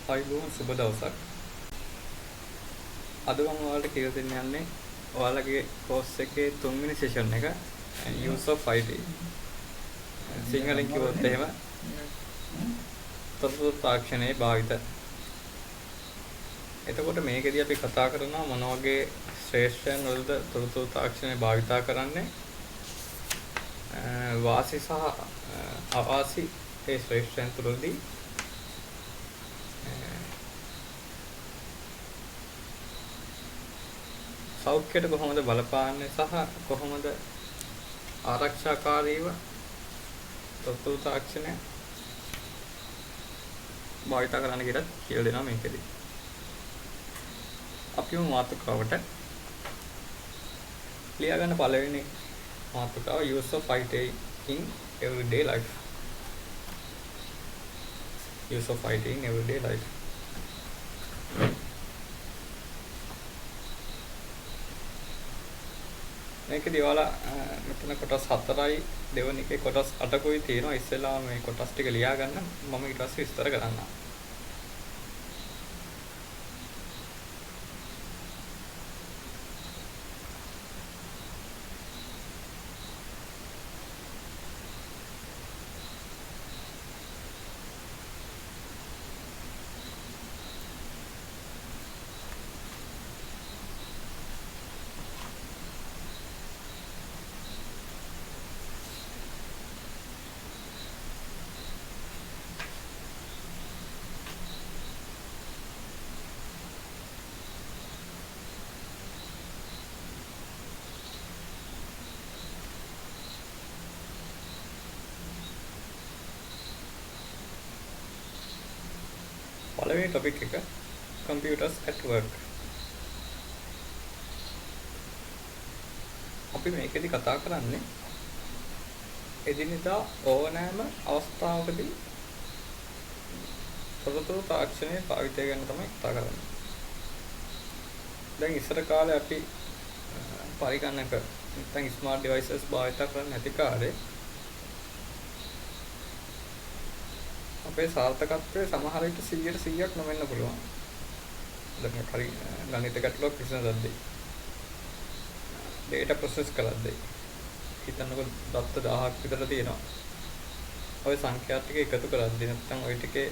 අයිබෝන් සුබ දවසක්. අද මම ඔයාලට කියලා දෙන්න යන්නේ ඔයාලගේ කෝස් එකේ 3 වෙනි සෙෂන් එක use of IT. සිංහලෙන් කිව්වොත් එහෙම තොරතුරු තාක්ෂණයේ භාවිත. එතකොට මේකෙදී අපි කතා කරනවා මොන වගේ ශ්‍රේෂ්ඨයන් වලද තොරතුරු තාක්ෂණය භාවිතා කරන්නේ වාසි සහ අවාසි ඒ ශ්‍රේෂ්ඨයන් තුළදී සෞඛ්‍යයට කොහොමද බලපාන්නේ සහ කොහොමද ආරක්ෂාකාරීව තොරතුරු තාක්ෂණය භාවිත කරන්න කියලා දෙනවා මේකෙදී. අපිම මාතෘකාවට ලියා ගන්න පළවෙනි මාතෘකාව use of IT in everyday life. use of IT in everyday life. මේකදී ඔයාලා මෙතන කොටස් 4යි දෙවෙනි එකේ කොටස් 8කුයි තියෙනවා. ඉස්සෙල්ලා මේ කොටස් ටික ලියා ගන්න. මම ඊට පස්සේ විස්තර කරන්නම්. පළවෙනි ටොපික් එක computers at work. අපි මේකෙදි කතා කරන්නේ එදිනෙදා ඕනෑම අවස්ථාවකදී තොරතුරු තාක්ෂණය භාවිතය ගැන තමයි කතා කරන්නේ. දැන් ඉස්සර කාලේ අපි පරිගණක නැත්නම් ස්මාර්ට් ඩිවයිසස් භාවිත කරන්නේ නැති කාලේ අපේ සාර්ථකත්වය සමහර විට 100% නොවෙන්න පුළුවන්. දැන් හරි ගණිත ගැටලුවක් විසඳද්දී data process කරද්දී හිතන්නකො දත්ත 1000ක් විතර තියෙනවා. ඔය සංඛ්‍යා ටික එකතු කරද්දී නැත්නම් ওই ටිකේ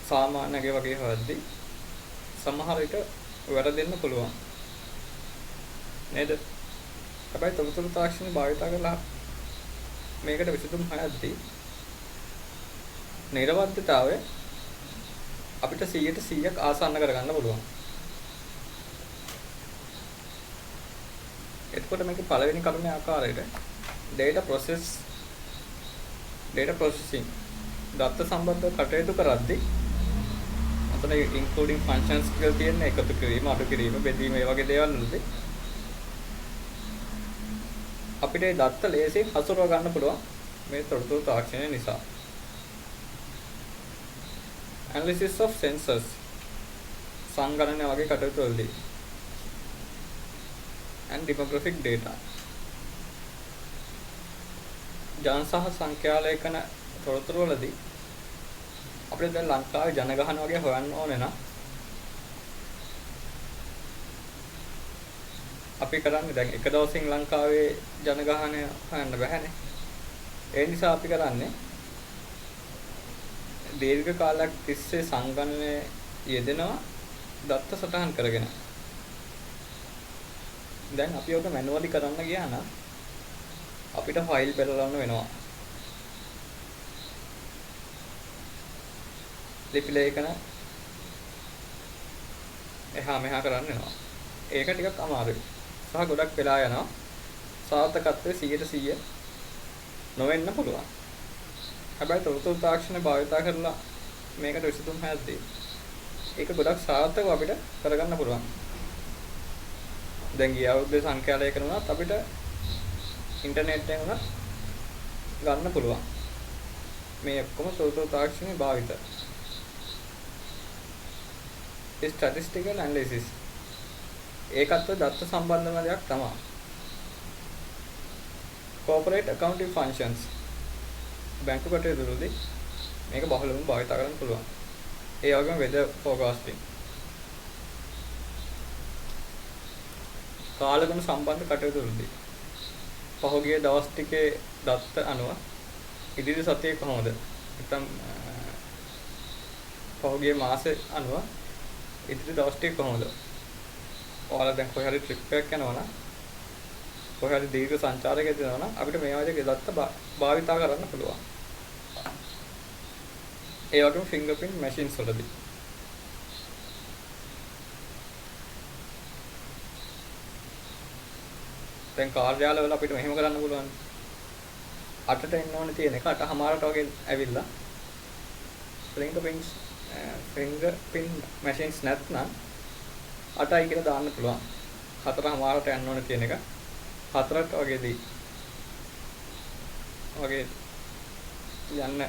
සාමාන්‍යගේ වගේ හොයද්දී සමහර විට වැරදෙන්න පුළුවන්. නේද? හැබැයි තොරතුරු තාක්ෂණය භාවිත කරලා මේකට විසඳුම් හොයද්දී නිර්වද්‍යතාවය අපිට 100% ආසන්න කරගන්න පුළුවන්. එතකොට මේකේ පළවෙනි කරුණේ ආකාරයට data processing දත්ත සම්බන්ධව කටයුතු කරද්දී අතන including functions කියලා තියෙන එකතු කිරීම, අඩු කිරීම, බෙදීම මේ වගේ දේවල් වලදී අපිට ඒ දත්ත ලේසියෙන් හසුරව ගන්න පුළුවන් මේ තොරතුරු තාක්ෂණය නිසා. Analysis of sensors සංගණනය වගේ කටයුතු වලදී and demographic data ජන සහ සංඛ්‍යාලේඛන තොරතුරු වලදී අපිට දැන් ලංකාවේ ජනගහන වගේ හොයන්න ඕනේ නම් අපි කරන්නේ දැන් එක දවසින් ලංකාවේ ජනගහනය හොයන්න බැහැනේ. ඒ නිසා අපි කරන්නේ දීර්ඝ කාලයක් තිස්සේ සංගණනයේ යෙදෙනවා දත්ත සටහන් කරගෙන. දැන් අපි ඔක මැනුවලි කරන්න ගියා නම් අපිට ෆයිල් පෙරලන්න වෙනවා. ලිපි ලේඛන එහා මෙහා කරන්න වෙනවා. ඒක ටිකක් අමාරුයි. සහ ගොඩක් වෙලා යනවා. සාර්ථකත්වයේ 100% නොවෙන්න පුළුවන්. හැබැයි තොරතුරු තාක්ෂණ භාවිත කරලා මේකට විසඳුම් හොයද්දී ඒක ගොඩක් සාර්ථකව අපිට කරගන්න පුළුවන්. දැන් ගිය අවුරුද්දේ සංඛ්‍යා ලේඛන උනත් අපිට ඉන්ටර්නෙට් එකෙන් උනත් ගන්න පුළුවන්. මේ ඔක්කොම තොරතුරු තාක්ෂණයේ භාවිත. statistical analysis ඒකත් දත්ත සම්බන්ධම දෙයක් තමයි. corporate accounting functions බැංකු කටයුතුවලදී මේක බහුලවම භාවිත කරන්න පුළුවන්. ඒ වගේම වෙදර් ෆෝකාස්ටිං. කාලගුණ සම්බන්ධ කටයුතු වලදී පහුගිය දවස් ටිකේ දත්ත අනුව ඉදිරි සතියේ කොහොමද? නැත්නම් පහුගිය මාසේ අනුව ඉදිරි දවස් ටික කොහොමද? ඔයාලා දැන් කොහේ හරි ට්‍රිප් එකක් යනවා නම් කොහේ හරි දීර්ඝ සංචාරයකට යනවා නම් අපිට මේ වගේ දත්ත භාවිතා කරන්න පුළුවන්. ඒ වගේම ෆින්ගර්ප්‍රින්ට් මැෂින්ස් වලදී දැන් කාර්යාලවල අපිට මෙහෙම කරන්න පුළුවන්. 8ට එන්න ඕනේ තියෙන එක 8:00ට වගේ ඇවිල්ලා ෆින්ගර්ප්‍රින්ට් මැෂින්ස් නැත්නම් 8යි කියලා දාන්න පුළුවන්. 4:00ට යන්න ඕනේ තියෙන එක 4ට වගේදී වගේ යන්න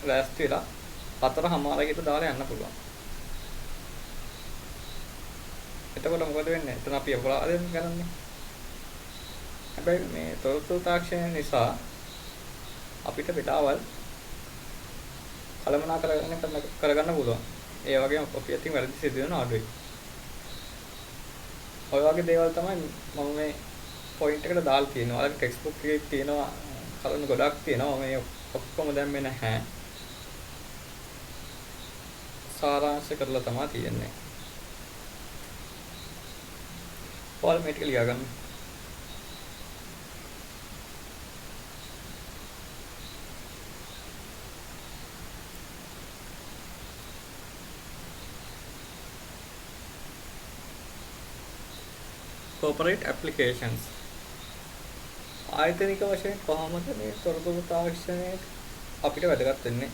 ලෑස්ති වෙලා 4:00කට දාලා යන්න පුළුවන්. එතකොට මොකද වෙන්නේ? එතන අපි අපරාධයෙන් කරන්නේ. හැබැයි මේ තොරතුරු තාක්ෂණය නිසා අපිට පිටාවල් කළමනාකරණය කරගන්න පුළුවන්. ඒ වගේම අපි අතින් වැරදි සිදු වෙන අඩුයි. ඔය වගේ දේවල් තමයි මම මේ පොයින්ට් එකට දාලා තියෙනවා. ඔයාලගේ ටෙක්ස්ට් බුක් එකේ තියෙනවා කලන ගොඩක් තියෙනවා. මේ ඔක්කොම දැම්මේ නැහැ. සාරාංශ කරලා තමයි තියෙන්නේ. ඔයාලා මේක ලියා ගන්න. corporate applications ආයතනික වශයෙන් කොහොමද මේ තොරතුරු තාක්ෂණය අපිට වැදගත් වෙන්නේ?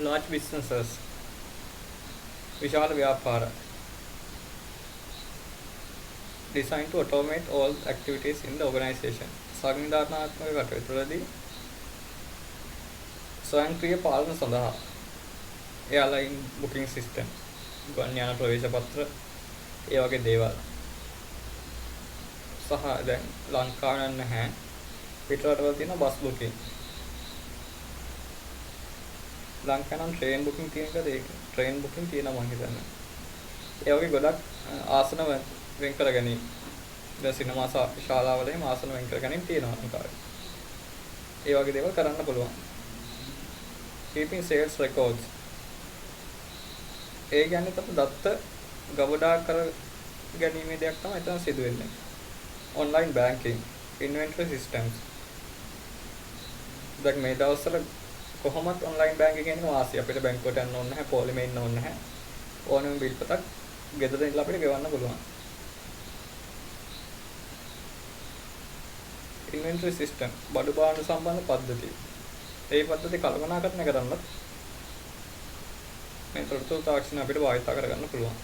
large businesses විශාල ව්‍යාපාර designed to automate all activities in the organization සංවිධානාත්මක කටයුතුවලදී ස්වයංක්‍රීය පාලන සඳහා airline booking system ගුවන් යාන ප්‍රවේශ පත්‍ර ඒ වගේ දේවල් සහ දැන් ලංකාවේ නැහැ පිටරටවල තියෙන බස් බුකින් ලංකාවේ නම් ට්‍රේන් බුකින් තියෙනකද ඒක ට්‍රේන් බුකින් තියෙනවා මම හිතන්නේ ඒ වගේ ගොඩක් ආසන වෙන් කර ගැනීම දැන් සිනමා ශාලාවලදී ආසන වෙන් කර ගැනීම තියෙනවා ලංකාවේ ඒ වගේ දේවල් කරන්න පුළුවන් keeping sales records ඒ කියන්නේ තමයි දත්ත ගබඩා කර ගැනීමේ දෙයක් තමයි එතන සිදු වෙන්නේ. online banking, inventory systems. දැන් මේ දවස්වල කොහොමත් online banking කියන්නේ වාසිය. අපිට බැංකුවට යන්න ඕනේ නැහැ, පොලිමේ ඉන්න ඕනේ නැහැ. ඕනම බිල් පතක් ගෙදර ඉඳලා අපිට ගෙවන්න පුළුවන්. inventory system, බඩු භාණ්ඩ සම්බන්ධ පද්ධතිය. ඒ පද්ධතිය කළමනාකරණය කරන්නත් මේ තොරතුරු තාක්ෂණය අපිට භාවිත කරගන්න පුළුවන්.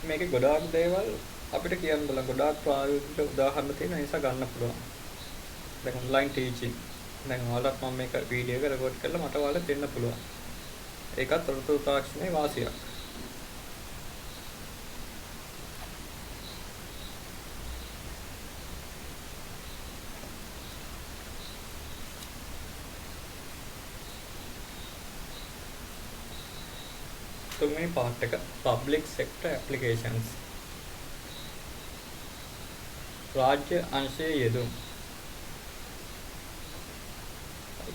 මේකේ ගොඩාක් දේවල් අපිට කියන්න බලන ගොඩාක් ප්‍රායෝගික උදාහරණ තියෙන නිසා ගන්න පුළුවන්. දැන් ඔන්ලයින් ටීචින්. දැන් ඔයාලට මම මේක වීඩියෝ එක රෙකෝඩ් කරලා මට ඔයාලට දෙන්න පුළුවන්. ඒකත් තොරතුරු තාක්ෂණයේ වාසියක්. තුන්වෙනි පාර්ට් එක public sector applications රාජ්‍ය අංශයේ යෙදුම්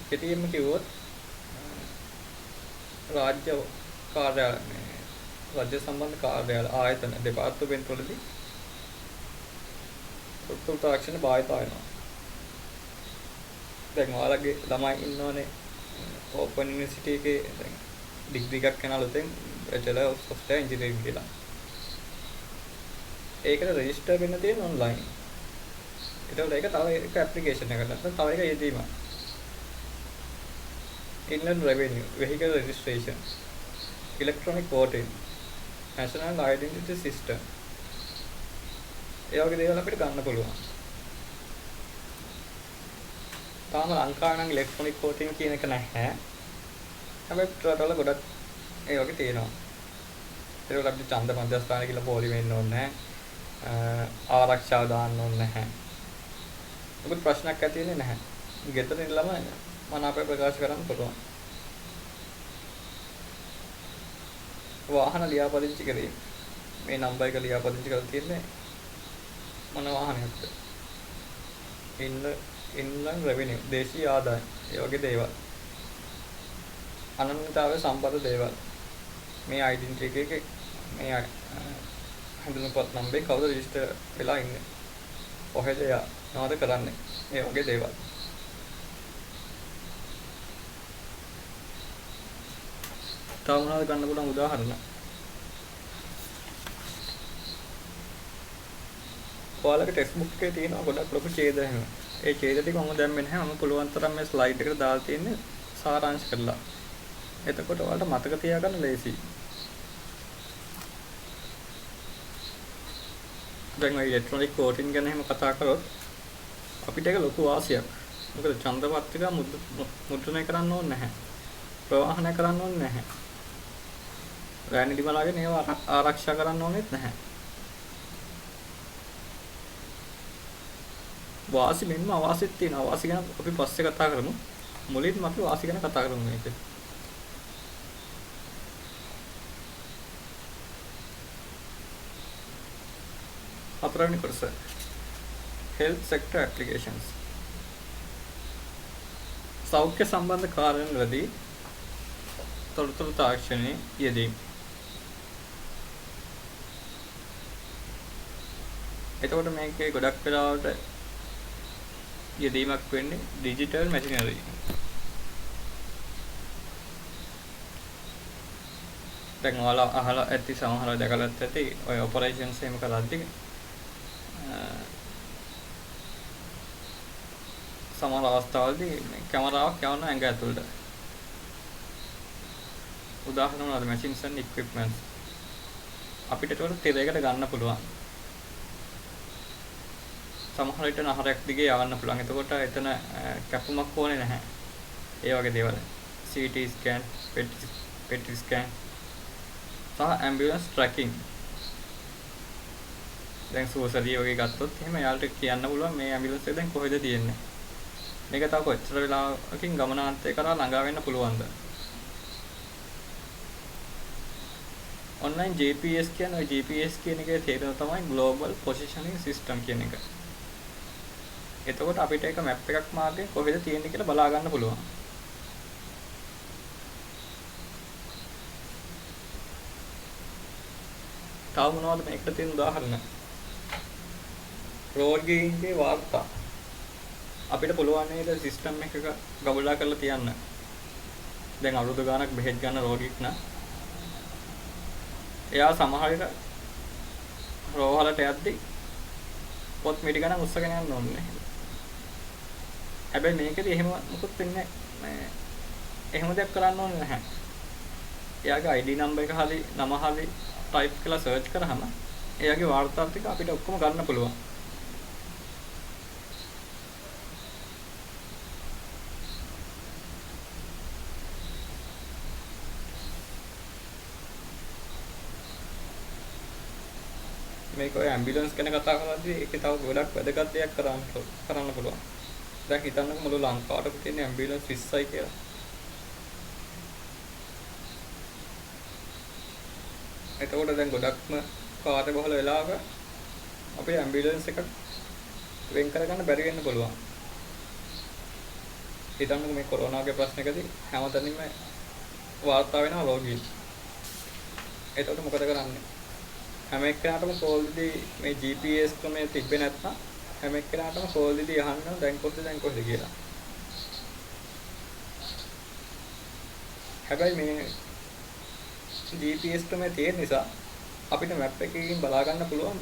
කෙටියෙන්ම කිව්වොත් රාජ්‍ය කාර්යාල රාජ්‍ය සම්බන්ධ කාර්යාල ආයතන දෙපාර්තමේන්තු වලදී තොරතුරු තාක්ෂණ භාවිත වෙනවා. දැන් ඔයාලගේ ළමයි ඉන්නෝනේ ඕපන් යුනිවර්සිටි එකේ දැන් ඩිග්‍රී එකක් කරන අලුතෙන් Bachelor of Software Engineering කියලා. ඒකට රෙජිස්ටර් වෙන්න තියෙන ඔන්ලයින්. ඒතකොට ඒක තව එක ඇප්ලිකේෂන් එකක් නැත්නම් තව එක යෙදීමක්. Inland Revenue, Vehicle Registration, Electronic Voting, National Identity System. ඒ වගේ දේවල් අපිට ගන්න පුළුවන්. තාම ලංකාවේ නම් ඉලෙක්ට්‍රොනික වෝටින් කියන එක නැහැ. හැබැයි රටවල ගොඩක් ඒ වගේ තියෙනවා. ඒකට අපිට ඡන්ද මධ්‍යස්ථාන කියලා පොලි වෙන්න ඕනේ නැහැ. ආරක්ෂාව දාන්න ඕනේ නැහැ. මොකද ප්‍රශ්නයක් ඇති වෙන්නේ නැහැ. ගෙදර ඉඳලම මනාපය ප්‍රකාශ කරන්න පුළුවන්. වාහන ලියාපදිංචි කිරීම. මේ නම්බර් එක ලියාපදිංචි කරලා තියෙන්නේ මොන වාහනයක්ද? ඉන්ලන්ඩ් රෙවෙනියු, දේශීය ආදායම්, ඒ වගේ දේවල්. අනන්‍යතාවය සම්බන්ධ දේවල්. මේ ඩෙන්ටිටි එකේ මේ හඳුන්වපත් නම්බරේ කවුද රෙජිස්ටර් වෙලා ඉන්නේ? කොහෙද යනවද කරන්නේ? ඒ වගේ දේවල්. තව මොනවද ගන්න පුළුවන් උදාහරණ? ඔයාලගේ ටෙක්ස්ට් බුක් එකේ තියෙනවා ගොඩක් ලොකු ඡේද එහෙම. ඒ ඡේද ටික මම දැම්මේ නැහැ. මම පුළුවන් තරම් මේ ස්ලයිඩ් එකට දාලා තියෙන්නේ සාරාංශ කරලා. එතකොට ඔයාලට මතක තියාගන්න ලේසියි. දැන් ඔය ඉලෙක්ට්‍රොනික වෝටින් ගැන එහෙම කතා කරොත් අපිට ඒක ලොකු වාසියක්. මොකද ඡන්ද පත්‍රිකා මුද්‍රණය කරන්න ඕනේ නැහැ. ප්‍රවාහනය කරන්න ඕනේ නැහැ. රැණි දිමලාගෙන ඒවා ආරක්ෂා කරන්න ඕනෙත් නැහැ. වාසි මෙන්ම අවාසිත් තියෙනවා. වාසි ගැන අපි පස්සේ කතා කරමු. මුලින්ම අපි වාසි ගැන කතා කරමු මේක. හතරවෙනි කොටස. health sector applications. සෞඛ්‍ය සම්බන්ධ කාර්යවලදී තොරතුරු තාක්ෂණයේ යෙදීම. එතකොට මේකේ ගොඩක් වෙලාවට යෙදීමක් වෙන්නේ ඩිජිටල් මැෂිනරි. දැන් ඔයාලා අහලා ඇති සමහරව දැකලත් ඇති ඔය ඔපරේෂන්ස් එහෙම කරද්දී සමහර අවස්ථාවලදී කැමරාවක් යවන ඇඟ ඇතුළට. උදාහරණ වල machines and equipments අපිට ඒකට තිරයකට ගන්න පුළුවන්. සමහර විට නහරයක් දිගේ යවන්න පුළුවන්. එතකොට එතන කැපුමක් ඕනේ නැහැ. ඒ වගේ දේවල්. CT scan, PET scan සහ ambulance tracking. දැන් සුවසරිය වගේ ගත්තොත් එහෙම යාළුට කියන්න පුළුවන් මේ ambulance එක දැන් කොහෙද තියෙන්නේ. මේක තව කොච්චර වෙලාවකින් ගමනාන්තය කරා ළඟා වෙන්න පුළුවන්ද? online GPS කියන්නේ ඔය GPS කියන එකේ තේරුම තමයි global positioning system කියන එක. එතකොට අපිට ඒක මැප් එකක් මාර්ගයෙන් කොහෙද තියෙන්නේ කියලා බලා ගන්න පුළුවන්. තව මොනවද මේකට තියෙන උදාහරණ? රෝගීන්ගේ වාර්තා. අපිට පුළුවන් නේද සිස්ටම් එකක ගබඩා කරලා තියන්න. දැන් අවුරුදු ගාණක් බෙහෙත් ගන්න රෝගීක් නම් එයා සමහර විට රෝහලට යද්දී පොත් මිටි ගණන් උස්සගෙන යන්න ඕනේ. හැබැයි මේකෙදි එහෙම මොකුත් වෙන්නේ නැහැ. එහෙම දෙයක් කරන්න ඕනේ නැහැ. එයාගේ ID නම්බර් එක හරි නම හරි ටයිප් කරලා සර්ච් කරාම එයාගේ වාර්තා ටික අපිට ඔක්කොම ගන්න පුළුවන්. මේක ඔය ඇම්බියුලන්ස් ගැන කතා කරද්දී ඒකේ තව ගොඩක් වැදගත් දෙයක් කරන්න පුළුවන්. දැන් හිතන්නකෝ මුළු ලංකාවටම තියෙන ඇම්බියුලන්ස් 20යි කියලා. එතකොට දැන් ගොඩක්ම කාර්යබහුල වෙලාවක අපේ ඇම්බියුලන්ස් එකක් වෙන් කරගන්න බැරි වෙන්න පුළුවන්. හිතන්නකෝ මේ කොරෝනාගේ ප්‍රශ්නකදී හැමතැනින්ම වාර්තා වෙනවා රෝගීන්. එතකොට මොකද කරන්නේ? හැම එක්කෙනාටම කෝල් දීදී මේ GPS ක්‍රමය තිබ්බේ නැත්නම් හැම එක්කෙනාටම කෝල් දීදී අහන්න දැන් කොහෙද කියලා. හැබැයි මේ GPS ක්‍රමය තියෙන නිසා අපිට මැප් එකකින් බලා ගන්න පුළුවන්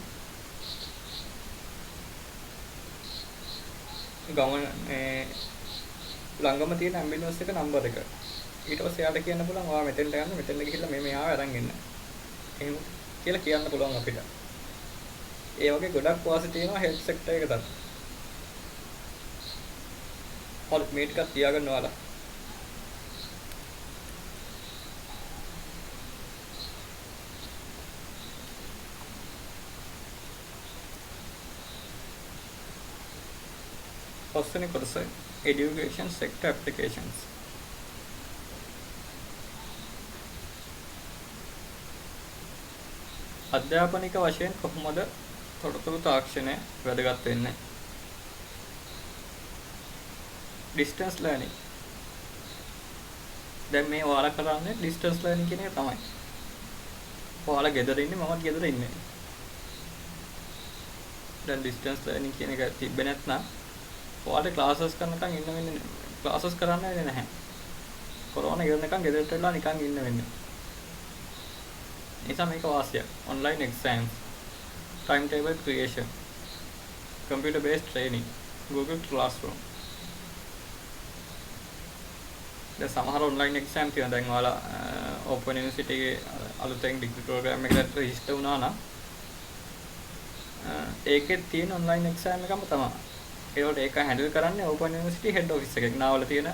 ගමන ළඟම තියෙන ඇම්බියුලන්ස් එක නම්බර එක. ඊට පස්සේ යාට කියන්න පුළුවන් ඔයා මෙතෙන්ට යන්න මෙතෙන්ට ගිහිල්ලා මේ මෙයාව අරන් එන්න. එහෙම කියලා කියන්න පුළුවන් අපිට. ඒ වගේ ගොඩක් වාසි තියෙනවා හෙල්ත් සෙක්ටර් එකකට. හරි මේ ටිකක් තියාගන්න ඔයාලා. පස්වෙනි කොටස education sector applications. අධ්‍යාපනික වශයෙන් කොහොමද තොරතුරු තාක්ෂණය වැදගත් වෙන්නේ? distance learning. දැන් මේ ඔයාලා කරන්නේ distance learning කියන එක තමයි. ඔයාලා ගෙදර ඉන්නේ මමත් ගෙදර ඉන්නේ. දැන් distance learning කියන එක තිබ්බේ නැත්නම් ඔයාලට classes කරනකම් ඉන්න වෙන්නේ classes කරන්න වෙන්නේ නැහැ. කොරෝනා ඉවරනකම් ගෙදරට වෙලා නිකන් ඉන්න වෙන්නේ. නිසා මේක වාසියක්. online exams, timetable creation, computer based training, Google Classroom. දැන් සමහර online exam තියෙනවා. දැන් ඔයාලා Open University එකේ අලුතෙන් degree program එකකට register වුණා නම් ඒකේ තියෙන online exam එකම තමයි. ඒකට ඒක handle කරන්නේ Open University head office එකේ. නාවල තියෙන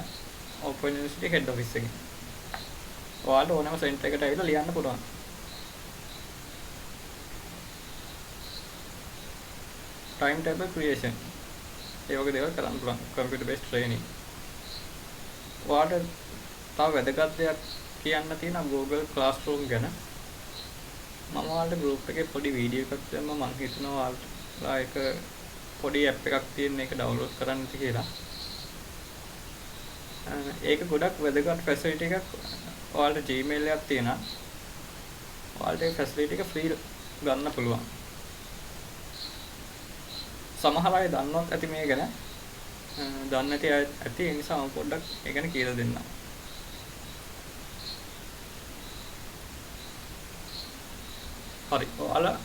Open University head office එකේ. ඔයාලට ඕනම center එකට ඇවිල්ලා ලියන්න පුළුවන්. timetable creation. ඒ වගේ දේවල් කරන්න පුළුවන්. computer based training. ඔයාලට තව වැදගත් දෙයක් කියන්න තියෙනවා Google Classroom ගැන. මම ඔයාලට group එකේ පොඩි වීඩියෝ එකක් දැම්මා. මම හිතනවා ඔයාලලා ඒක පොඩි app එකක් තියෙන එක download කරන්න කියලා. ඒක ගොඩක් වැදගත් facility එකක්. ඔයාලට Gmail එකක් තියෙනවා. ඔයාලට ඒ facility එක free ගන්න පුළුවන්. සමහර අය දන්නවත් ඇති මේ ගැන. දන්නේ නැති අය ඇති. ඒ නිසා මම පොඩ්ඩක් ඒ ගැන කියලා දෙන්නම්. හරි. ඔයාලා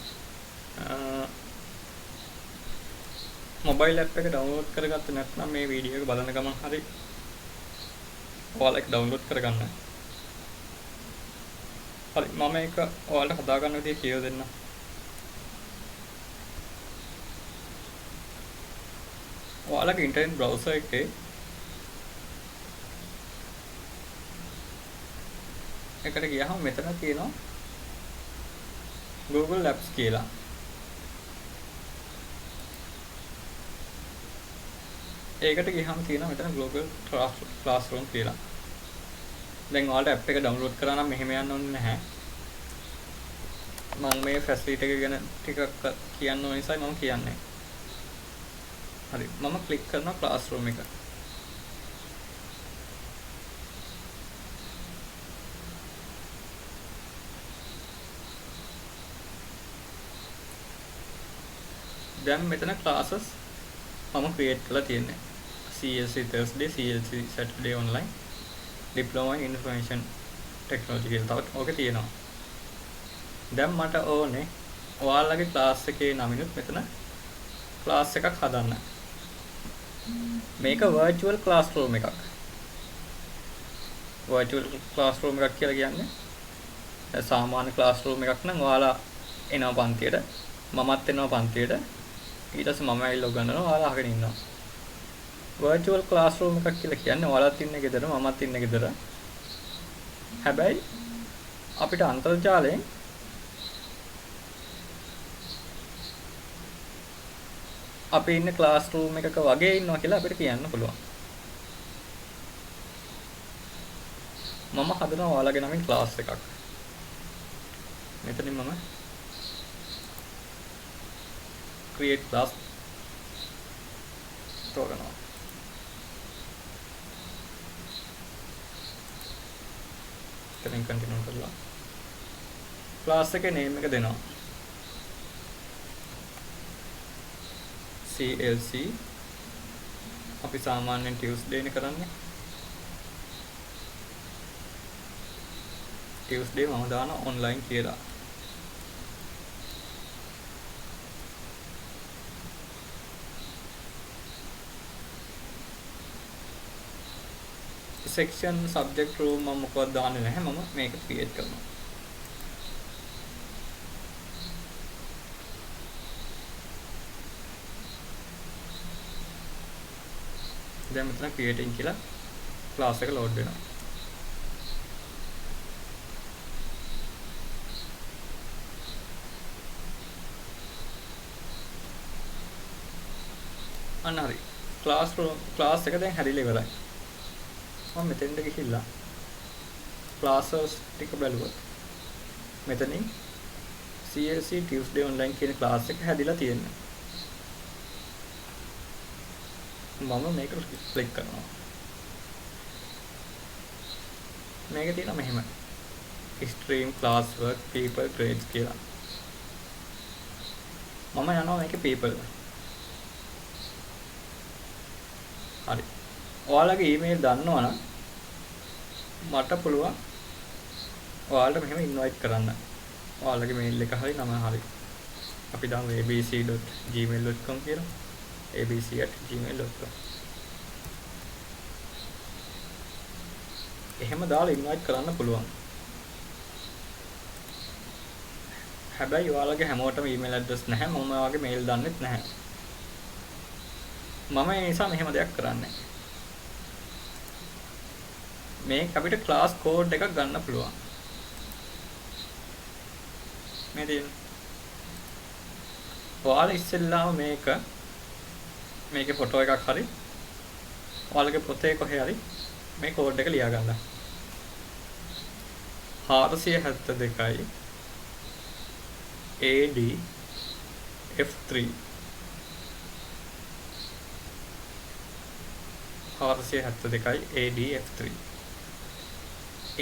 මොබයිල් app එක download කරගත්තේ නැත්නම් මේ වීඩියෝ එක බලන ගමන් හරි ඔයාලා ඒක download කරගන්න. හරි. මම ඒක ඔයාලට හදා ගන්න විදිය කියලා දෙන්නම්. ඔයාලගේ ඉන්ටර්නෙට් බ්‍රවුසර් එකේ එකට ගියහම මෙතන තියෙනවා Google Apps කියලා. ඒකට ගියහම තියෙනවා මෙතන Google Classroom කියලා. දැන් ඔයාලට app එක download කරා නම් මෙහෙම යන්න ඕනේ නැහැ. මම මේ facility එක ගැන ටිකක් කියන්න ඕන නිසා මම කියන්නේ. හරි. මම ක්ලික් කරනවා Classroom එක. දැන් මෙතන classes මම create කරලා තියෙන්නේ. CLC Thursday, CLC Saturday online, Diploma in Information Technology කියලා තවත් ඕකේ තියෙනවා. දැන් මට ඕනේ ඔයාලගේ class එකේ නමිනුත් මෙතන class එකක් හදන්න. මේක virtual classroom එකක්. virtual classroom එකක් කියලා කියන්නේ සාමාන්‍ය classroom එකක් නම් ඔයාලා එනවා පන්තියට, මමත් එනවා පන්තියට. ඊට පස්සේ මම ඇවිල්ලා උගන්වනවා, ඔයාලා අහගෙන ඉන්නවා. virtual classroom එකක් කියලා කියන්නේ ඔයාලත් ඉන්නේ ගෙදර, මමත් ඉන්නේ ගෙදර. හැබැයි අපිට අන්තර්ජාලයෙන් අපි ඉන්නේ classroom එකක වගේ ඉන්නවා කියලා අපිට කියන්න පුළුවන්. මම හදනවා ඔයාලගේ නමින් class එකක්. මෙතනින් මම create class තෝරනවා. එතනින් continue කරලා class එකේ name එක දෙනවා. CLC අපි සාමාන්‍යයෙන් Tuesday නේ කරන්නේ. Tuesday මම දාන online කියලා. section subject room මම මොකවත් දාන්නේ නැහැ. මම මේක create කරනවා. දැන් මෙතන creating කියලා class එක load වෙනවා. අන්න හරි. ක්ලාස් එක දැන් හැදිලා ඉවරයි. මම මෙතෙන්ට ගිහිල්ලා ක්ලාසස් ටික බැලුවොත් මෙතනින් CLC Tuesday online කියන ක්ලාස් එක හැදිලා තියෙනවා. මම මේක ක්ලික් කරනවා. මේක තියෙනවා මෙහෙම. stream classwork people grades කියලා. මම යනවා මේකේ people. හරි. ඔයාලගේ email දන්නවනම් මට පුළුවන් ඔයාලට මෙහෙම invite කරන්න. ඔයාලගේ mail එක හරි නම හරි. අපි දාමු abc.gmail.com කියලා. abc@gmail.com. එහෙම දාලා invite කරන්න පුළුවන්. හැබැයි ඔයාලගේ හැමෝටම email address නැහැ. මම ඔයාලගේ mail දන්නෙත් නැහැ. මම ඒ නිසා මෙහෙම දෙයක් කරන්නේ. මේක අපිට class code එකක් ගන්න පුළුවන්. මේ තියෙන. ඔයාලා ඉස්සෙල්ලාම මේකේ ෆොටෝ එකක් හරි ඔයාලගේ පොතේ කොහේ හරි මේ කෝඩ් එක ලියා ගන්න. 472යි AD F3 472යි AD F3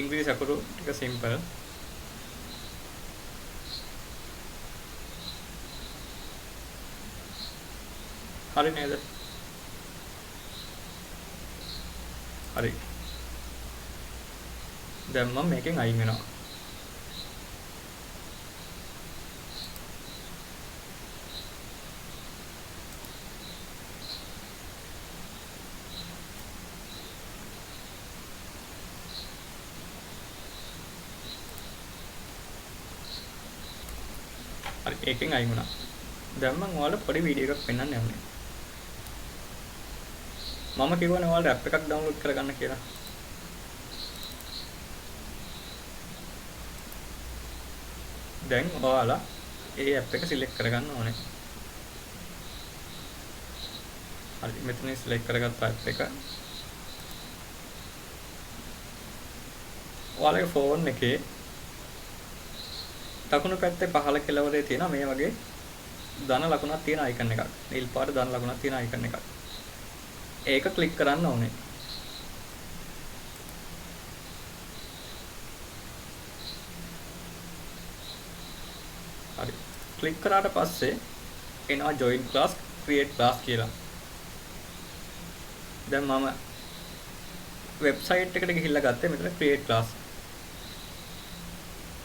ඉංග්‍රීසි අකුරු ටික සිම්පල්. හරි නේද? හරි. දැන් මම මේකෙන් අයින් වෙනවා. හරි ඒකෙන් අයින් වුණා. දැන් මම ඔයාලට පොඩි වීඩියෝ එකක් පෙන්වන්න යන්නේ. මම කිව්වනේ ඔයාලට ඇප් එකක් ඩවුන්ලෝඩ් කරගන්න කියලා. දැන් ඔයාලා ඒ ඇප් එක සිලෙක්ට් කරගන්න ඕනේ. හරි මෙතන සිලෙක්ට් කරගත්ත ඇප් එක. ඔයාලගේ ෆෝන් එකේ දකුණු පැත්තේ පහළ කෙළවරේ තියෙන මේ වගේ ධන ලකුණක් තියෙන අයිකන් එකක්. නිල් පාට ධන ලකුණක් තියෙන අයිකන් එකක්. ඒක ක්ලික් කරන්න ඕනේ. හරි. ක්ලික් කරාට පස්සේ එනවා join class create class කියලා. දැන් මම වෙබ්සයිට් එකට ගිහිල්ලා ගත්තේ මෙතන create class.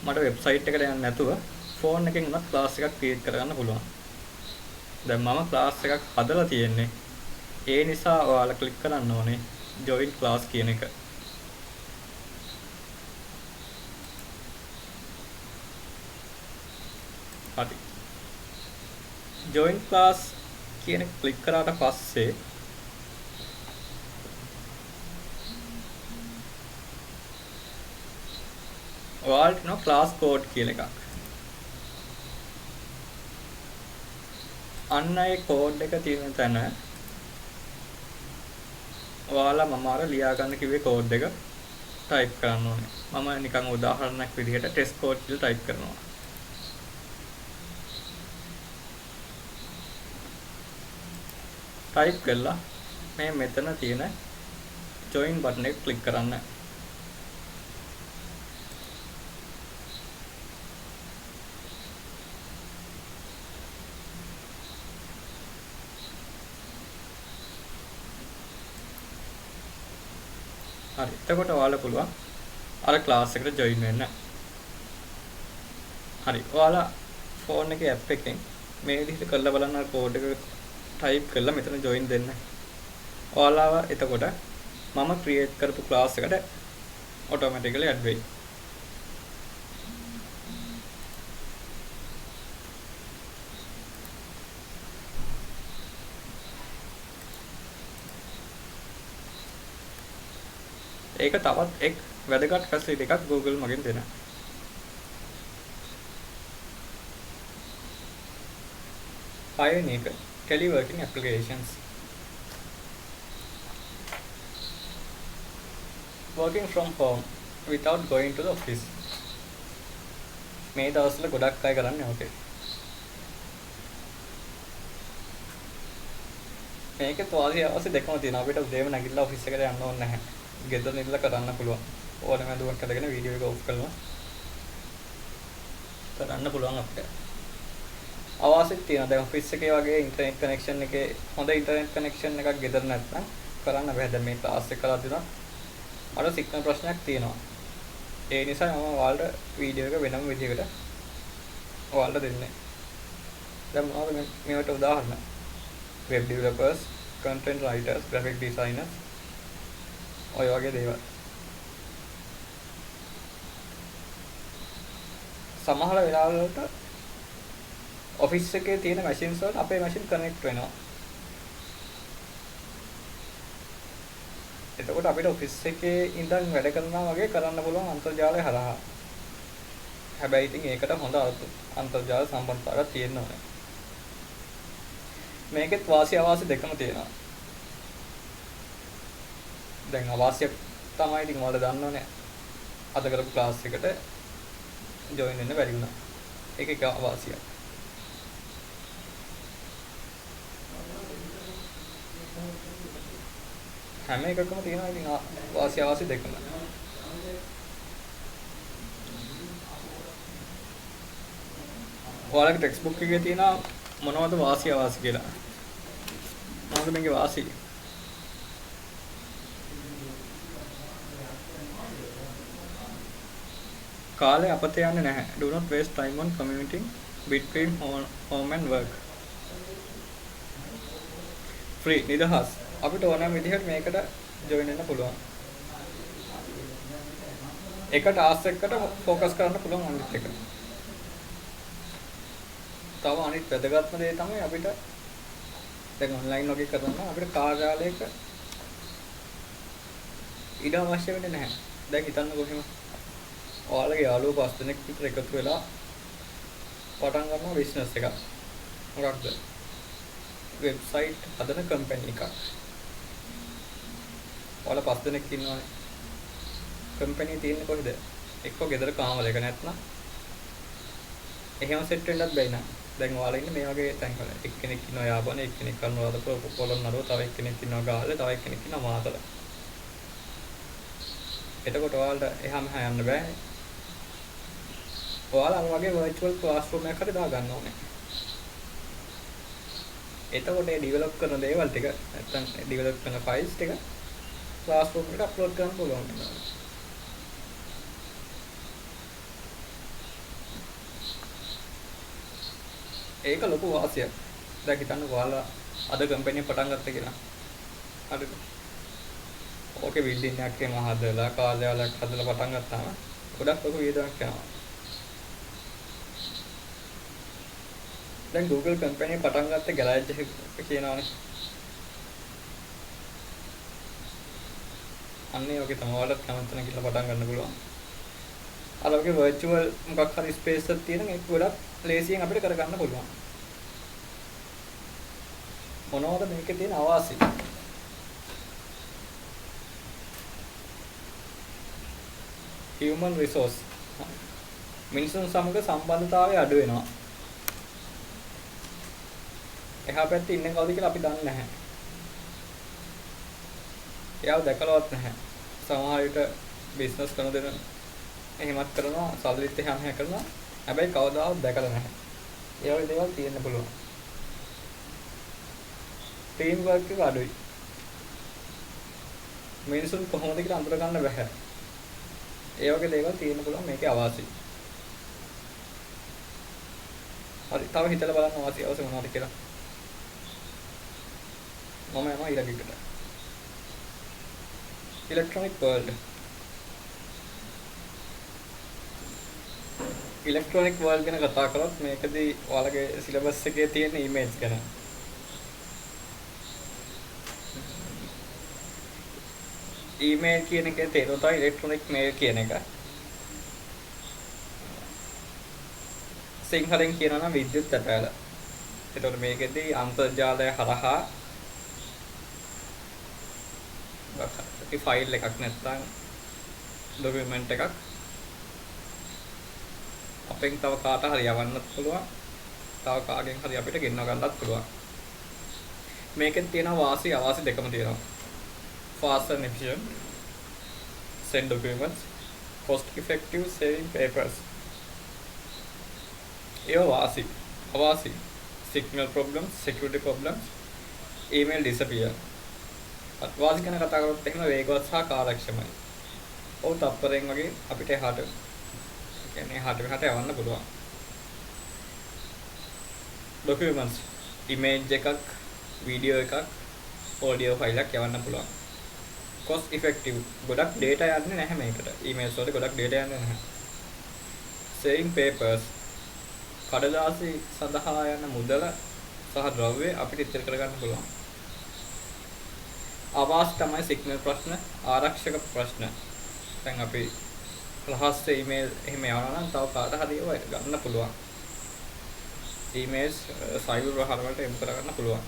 මට වෙබ්සයිට් එකට යන්න නැතුව ෆෝන් එකෙන් උනත් ක්ලාස් එකක් ක්‍රියේට් කරගන්න පුළුවන්. දැන් මම ක්ලාස් එකක් හදලා තියෙන්නේ. ඒ නිසා ඔයාලා ක්ලික් කරන්න ඕනේ join class කියන එක. හරි. join class කියන එක ක්ලික් කරාට පස්සේ ඔයාලට නෝ class code කියලා එකක්. අන්න ඒ කෝඩ් එක තියෙන තැන ඔයාලා මම අර ලියා ගන්න කිව්වේ කෝඩ් එක ටයිප් කරන්න ඕනේ. මම නිකන් උදාහරණයක් විදිහට ටෙස්ට් කෝඩ් කියලා ටයිප් කරනවා. ටයිප් කළා මේ මෙතන තියෙන join බටන් එක ක්ලික් කරන්න. හරි. එතකොට ඔයාලා පුළුවන් අර ක්ලාස් එකට ජොයින් වෙන්න. හරි. ඔයාලා ෆෝන් එකේ ඇප් එකෙන් මේ විදිහට කරලා බලන්න අර කෝඩ් එක ටයිප් කරලා මෙතන ජොයින් දෙන්න. ඔයාලාව එතකොට මම ක්‍රියේට් කරපු ක්ලාස් එකට ඔටෝමැටිකලි ඇඩ් වෙයි. ඒක තවත් එක් වැදගත් ෆැසිලිටි එකක් Google මගෙන් දෙන. පළවෙනි එක teleworking applications. working from home without going to the office. මේ දවස්වල ගොඩක් අය කරන්නේ ඕකේ. මේකේ වාසිය අවශ්‍ය දෙකම තියෙනවා. අපිට උදේම නැගිටලා ඔෆිස් එකට යන්න ඕනේ නැහැ. ගෙදර ඉඳලා කරන්න පුළුවන්. ඕනම දුවක් අරගෙන වීඩියෝ එක ඔෆ් කරලා කරන්න පුළුවන් අපිට. අවාසියක් තියෙනවා. දැන් ඔෆිස් එකේ වගේ ඉන්ටර්නෙට් කනෙක්ෂන් එකේ හොඳ ඉන්ටර්නෙට් කනෙක්ෂන් එකක් ගෙදර නැත්නම් කරන්න බෑ. දැන් මේ ක්ලාස් එක කරලා දෙනවා. අර සිග්නල් ප්‍රශ්නයක් තියෙනවා. ඒ නිසා මම ඔයාලට වීඩියෝ එක වෙනම විදිහකට ඔයාලට දෙන්නේ. දැන් මොනවද මේවට උදාහරණ? web developers, content writers, graphic designers ඔය වගේ දේවල්. සමහර වෙලාවලට ඔෆිස් එකේ තියෙන මැෂින්ස් වලට අපේ මැෂින් කනෙක්ට් වෙනවා. එතකොට අපිට ඔෆිස් එකේ ඉඳන් වැඩ කරනවා වගේ කරන්න පුළුවන් අන්තර්ජාලය හරහා. හැබැයි ඉතින් ඒකට හොඳ අන්තර්ජාල සම්බන්ධතාවයක් තියෙන්න ඕනේ. මේකෙත් වාසිය අවාසිය දෙකම තියෙනවා. දැන් අවාසිය තමයි ඉතින් ඔයාලා දන්නවනේ. අද කරපු ක්ලාස් එකට ජොයින් වෙන්න බැරි වුණා. ඒක එක අවාසියක්. හැම එකකම තියෙනවා ඉතින් වාසිය අවාසිය දෙකම. ඔයාලගේ ටෙක්ස්ට් බුක් එකේ තියෙනවා මොනවද වාසිය අවාසිය කියලා. මොනවද මේකේ වාසිය? කාලේ අපත යන්නේ නැහැ. Do not waste time on commuting between home and work. Free නිදහස්. අපිට ඕනෑම විදිහට මේකට ජොයින් වෙන්න පුළුවන්. එක ටාස්ක් එකකට ફોකස් කරන්න පුළුවන් අනිත් එක. තව අනිත් වැදගත්ම දේ තමයි අපිට දැන් ඔන්ලයින් වගේ කරනවා අපිට කාර්යාලයක ඉඩ අවශ්‍ය වෙන්නේ නැහැ. දැන් හිතන්නකෝ එහෙම ඔයාලගේ යාළුවෝ 5 දෙනෙක් විතර එකතු වෙලා පටන් ගන්නවා බිස්නස් එකක්. මොකක්ද? වෙබ්සයිට් හදන කම්පැනි එකක්. ඔයාලා 5 දෙනෙක් ඉන්නවනේ. කම්පැනි තියෙන්නේ කොහෙද? එක්ක ගෙදර කාමරයක නැත්නම් එහෙම සෙට් වෙන්නත් බැයි නෑ. දැන් ඔයාලා ඉන්නේ මේ වගේ තැන්වල. එක්කෙනෙක් ඉන්නවා යාපනයේ, එක්කෙනෙක් අනුරාධපුර පොළොන්නරුව, තව එක්කෙනෙක් ඉන්නවා ගාල්ලේ, තව එක්කෙනෙක් ඉන්නවා මාතල. එතකොට ඔයාලට එහාම යන්න බෑ. ඔයාලා අර වගේ virtual classroom එකක් හරි දාගන්න ඕනේ. එතකොට මේ ඩෙවලොප් කරන දේවල් ටික නැත්තම් ඩෙවලොප් කරන ෆයිල්ස් ටික classroom එකට අප්ලෝඩ් කරන්න පුළුවන් වෙනවා. ඒක ලොකු වාසියක්. දැන් හිතන්න ඔයාලා අද කම්පැනි එක පටන් ගත්ත කියලා. හරිද? ඕකේ බිල්ඩින් එකක් එහෙම හදලා කාර්යාලයක් හදලා පටන් ගත්තාම ගොඩක් ලොකු වියදමක් යනවා. දැන් Google කම්පැනි එක පටන් ගත්තේ ගෑරේජ් එක කියනවානේ. අන්නේ වගේ තමයි ඔයාලත් කැමතින කියලා පටන් ගන්න පුළුවන්. අර වගේ virtual මොකක් හරි ස්පේස් එකක් තියෙන එක ගොඩක් ලේසියෙන් අපිට කරගන්න පුළුවන්. මොනවද මේකේ තියෙන අවාසි? human resource. මිනිසුන් සමග සම්බන්ධතාවය අඩු වෙනවා. එහා පැත්තේ ඉන්නේ කවුද කියලා අපි දන්නේ නැහැ. එයාව දැකලවත් නැහැ. සමහර විට බිස්නස් කරන දෙන එහෙමත් කරනවා, සල්ලිත් එහෙම කරනවා. හැබැයි කවදාවත් දැකලා නැහැ. ඒ වගේ දේවල් තියෙන්න පුළුවන්. ටීම් වර්ක් එක අඩුයි. මිනිසුන් කොහොමද කියලා අඳුර ගන්න බැහැ. ඒ වගේ දේවල් තියෙන්න පුළුවන් මේකේ අවාසි. හරි, තව හිතලා බලන්න අවාසි අවශ්‍ය මොනවද කියලා. මම යනවා ඊළඟට. electronic world. electronic world ගැන කතා කරොත් මේකදී ඔයාලගේ සිලබස් එකේ තියෙන ඊමේල්ස් ගැන. ඊමේල් කියන එකේ තේරුම තමයි ඉලෙක්ට්‍රොනික මේල් කියන එක. සිංහලෙන් කියනවා නම් විද්‍යුත් ඇටවැල. ඒතකොට මේකෙදී අන්තර්ජාලය හරහා ෆයිල් එකක් නැත්නම් ඩොකියුමන්ට් එකක් අපෙන් තව කාට හරි යවන්නත් පුළුවන්. තව කාගෙන් හරි අපිට ගෙන්නව ගන්නත් පුළුවන්. මේකෙන් තියෙනවා වාසි අවාසි දෙකම තියෙනවා. fast and efficient send documents, cost effective saving papers. ඒ වාසි අවාසි signal problems, security problems, email disappear. වාසි ගැන කතා කරොත් එහෙම වේගවත් සහ කාර්යක්ෂමයි. ඔව් තප්පරෙන් වගේ අපිට එහාට කියන්නේ එහාට මෙහාට යවන්න පුළුවන්. documents image එකක්, වීඩියෝ එකක්, audio file එකක් යවන්න පුළුවන්. cost effective ගොඩක් data යන්නේ නැහැ මේකට. emails වලට ගොඩක් data යන්නේ නැහැ. saving papers කඩදාසි සඳහා යන මුදල සහ ද්‍රව්‍ය අපිට ඉතිරි කරගන්න පුළුවන්. අවාසි තමයි සිග්නල් ප්‍රශ්න, ආරක්ෂක ප්‍රශ්න. දැන් අපි රහස්‍ය ඊමේල් එහෙම යවනවා නම් තව කාට හරි ඒව ගන්න පුළුවන්. ඊමේල්ස් සයිබර් වහල වලට එමු කරගන්න පුළුවන්.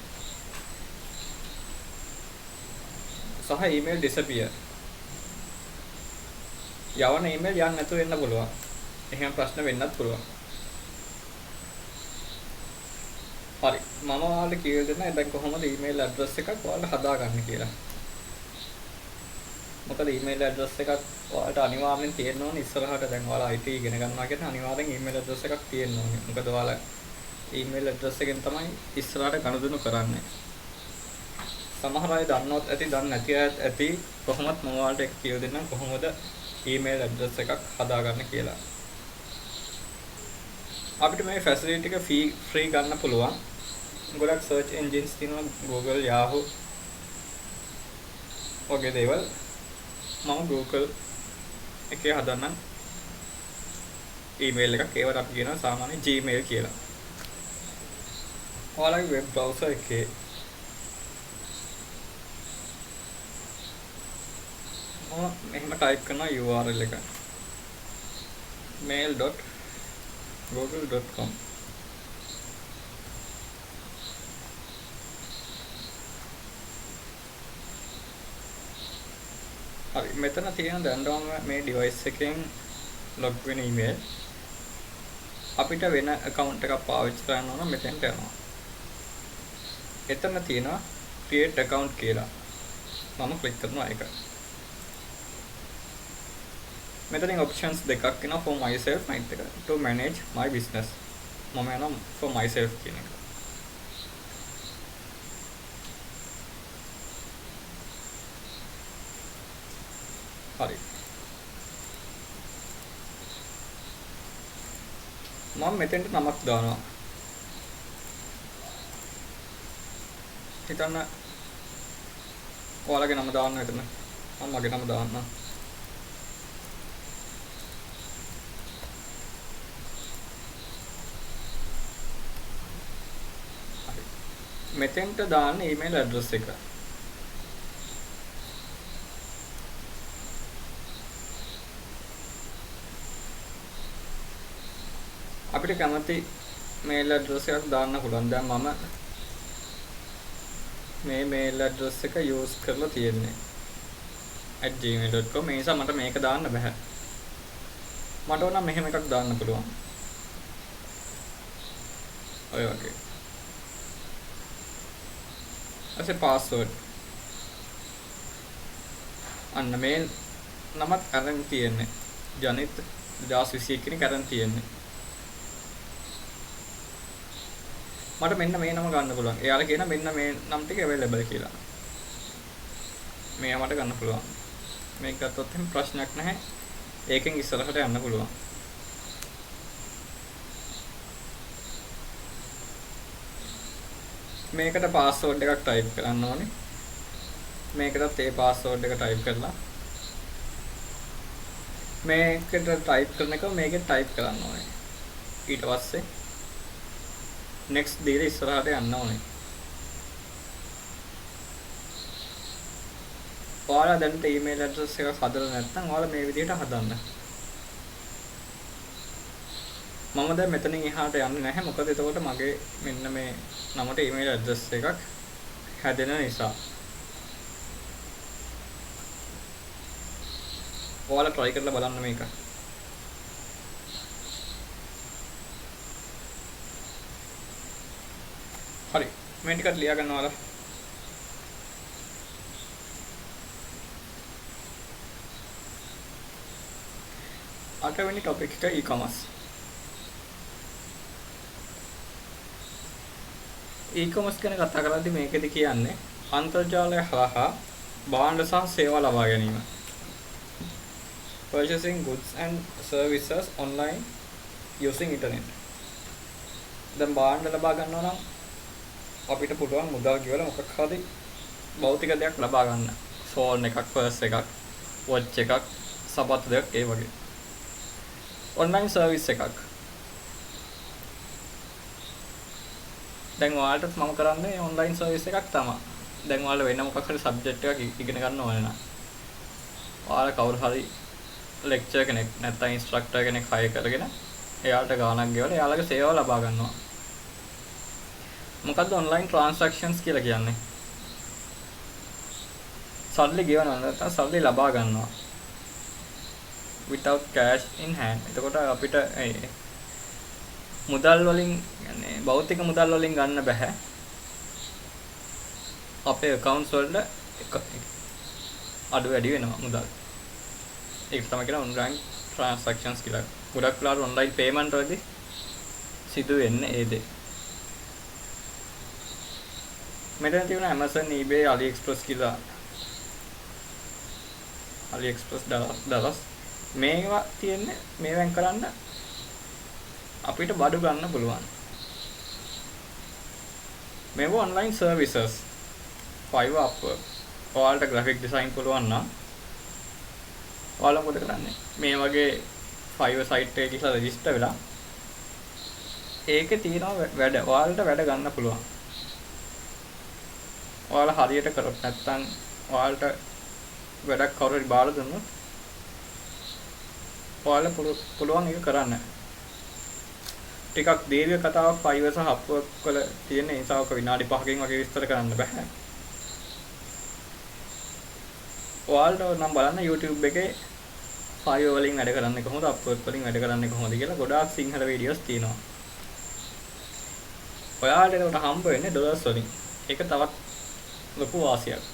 සහ ඊමේල් disappear. යවන ඊමේල් යන්න නැතුව වෙන්න පුළුවන්. එහෙම ප්‍රශ්න වෙන්නත් පුළුවන්. හරි මම ඔයාලට කියලා දෙන්න දැන් කොහොමද ඊමේල් ඇඩ්‍රස් එකක් ඔයාලට හදාගන්න කියලා. මොකද ඊමේල් ඇඩ්‍රස් එකක් ඔයාලට අනිවාර්යෙන් තියෙන්න ඕනේ ඉස්සරහට. දැන් ඔයාලා IT ඉගෙන ගන්නවා කියන්නේ අනිවාර්යෙන් ඊමේල් ඇඩ්‍රස් එකක් තියෙන්න ඕනේ. මොකද ඔයාලා ඊමේල් ඇඩ්‍රස් එකෙන් තමයි ඉස්සරහට ගනුදෙනු කරන්නේ. සමහර අය දන්නවත් ඇති, දන්නේ නැති අයත් ඇති. කොහොමත් මම ඔයාලට ඒක කියලා දෙන්නම් කොහොමද ඊමේල් ඇඩ්‍රස් එකක් හදාගන්න කියලා. අපිට මේ ෆැසිලිටි එක ෆ්‍රී ගන්න පුළුවන්. ගොඩක් සර්ච් එන්ජින්ස් තියෙනවා Google, Yahoo වගේ දේවල්. මම Google එකේ හදන්නම් ඊමේල් එකක්. ඒවට අපි කියනවා සාමාන්‍ය Gmail කියලා. ඔයාලගේ වෙබ් බ්‍රවුසර් එකේ මෙහෙම ටයිප් කරනවා URL එක mail.google.com. හරි මෙතන තියෙන දැන්වම මේ device එකෙන් log වෙන email අපිට වෙන account එකක් පාවිච්චි කරන්න ඕන මෙතෙන්ට යනවා. එතන තියෙනවා create account කියලා. මම ක්ලික් කරනවා ඒක. මෙතනින් options දෙකක් එනවා for myself අනිත් එක to manage my business. මම යනවා for myself කියන එක. හරි. මම මෙතෙන්ට නමක් දානවා. හිතන්න ඔයාලගේ නම දාන්න මෙතන. මම මගේ නම දාන්නම්. හරි. මෙතෙන්ට දාන්න ඊමේල් ඇඩ්‍රස් එක. අපිට කැමති මේල් ඇඩ්‍රස් එකක් දාන්න පුළුවන්. දැන් මම මේ මේල් ඇඩ්‍රස් එක යූස් කරලා තියෙන්නේ @gmail.com. ඒ නිසා මට මේක දාන්න බෑ. මට ඕන මෙහෙම එකක් දාන්න පුළුවන්. ඔය වගේ. අසේ පාස්වර්ඩ් අන්න මේ නමත් අරන් තියෙන්නේ. ජනිත් 2021 කෙනෙක් අරන් තියෙන්නේ. මට මෙන්න මේ නම ගන්න පුළුවන්. එයාලා කියන මෙන්න මේ නම් ටික available කියලා. මේ මට ගන්න පුළුවන්. මේක ගත්තොත් එහෙනම් ප්‍රශ්නයක් නැහැ. ඒකෙන් ඉස්සරහට යන්න පුළුවන්. මේකට පාස්වර්ඩ් එකක් ටයිප් කරන්න ඕනේ. මේකටත් ඒ පාස්වර්ඩ් එක ටයිප් කරලා මේකට ටයිප් කරන එක මේකෙන් ටයිප් කරන්න ඕනේ. ඊට පස්සේ next දීලා ඉස්සරහට යන්න ඕනේ. ඔයාලා දැන් ඊමේල් ඇඩ්‍රස් එක හදලා නැත්නම් ඔයාලා මේ විදිහට හදන්න. මම දැන් මෙතනින් එහාට යන්නේ නැහැ. මොකද එතකොට මගේ මෙන්න මේ නමට ඊමේල් ඇඩ්‍රස් එකක් හැදෙන නිසා. ඔයාලා try කරලා බලන්න මේක. හරි. මේ ටිකත් ලියා ගන්න ඔයාලා. අටවෙනි topic එක e-commerce. e-commerce ගැන කතා කරද්දී මේකෙදි කියන්නේ අන්තර්ජාලය හරහා භාණ්ඩ සහ සේවා ලබා ගැනීම. Purchasing goods and services online using internet. දැන් භාණ්ඩ ලබා ගන්නවා නම් අපිට පුළුවන් මුදල් ගෙවලා මොකක් හරි භෞතික දෙයක් ලබා ගන්න. ෆෝන් එකක්, පර්ස් එකක්, වොච් එකක්, සපත්තු දෙයක් ඒ වගේ. online service එකක්. දැන් ඔයාලට මම කරන්නේ online service එකක් තමයි. දැන් ඔයාලා වෙන මොකක් හරි subject එකක් ඉගෙන ගන්න ඕනේ නම් ඔයාලා කවුරු හරි lecturer කෙනෙක් නැත්නම් instructor කෙනෙක් hire කරගෙන එයාලට ගාණක් ගෙවලා එයාලගේ සේවාව ලබා ගන්නවා. මොකද්ද online transactions කියලා කියන්නේ? සල්ලි ගෙවනවා නැත්නම් සල්ලි ලබා ගන්නවා. without cash in hand. එතකොට අපිට මුදල් වලින් يعني භෞතික මුදල් වලින් ගන්න බෑ. අපේ accounts වලට අඩු වැඩි වෙනවා මුදල්. ඒක තමයි කියන online transactions කියලා. ගොඩක් වෙලාවට online payment වලදී සිදු වෙන්නේ ඒ දේ. මෙතන තියෙන Amazon, eBay, AliExpress කියලා. AliExpress ඩලස් මේවා තියෙන්නේ මේවෙන් කරන්න අපිට බඩු ගන්න පුළුවන්. මේවා online services. Fiverr, Upwork. ඔයාලට graphic design පුළුවන් නම් ඔයාලා මොකද කරන්නේ? මේ වගේ Fiverr site එකේ ගිහලා register වෙලා ඒකේ තියෙනවා වැඩ. ඔයාලට වැඩ ගන්න පුළුවන්. ඔයාලා හරියට කරොත් නැත්නම් ඔයාලට වැඩක් කවුරු හරි බාර දුන්නොත් ඔයාලා පුළුවන් ඒක කරන්න. ටිකක් දීර්ඝ කතාවක් Fiverr සහ Upwork වල තියෙන නිසා ඔක විනාඩි 5කින් වගේ විස්තර කරන්න බෑ. ඔයාලට නම් බලන්න YouTube එකේ Fiverr වලින් වැඩ කරන්නේ කොහොමද, Upwork වලින් වැඩ කරන්නේ කොහොමද කියලා ගොඩාක් සිංහල වීඩියෝස් තියෙනවා. ඔයාලට ඒකට හම්බ වෙන්නේ ඩොලර්ස් වලින්. ඒක තවත් ලොකු වාසියක්.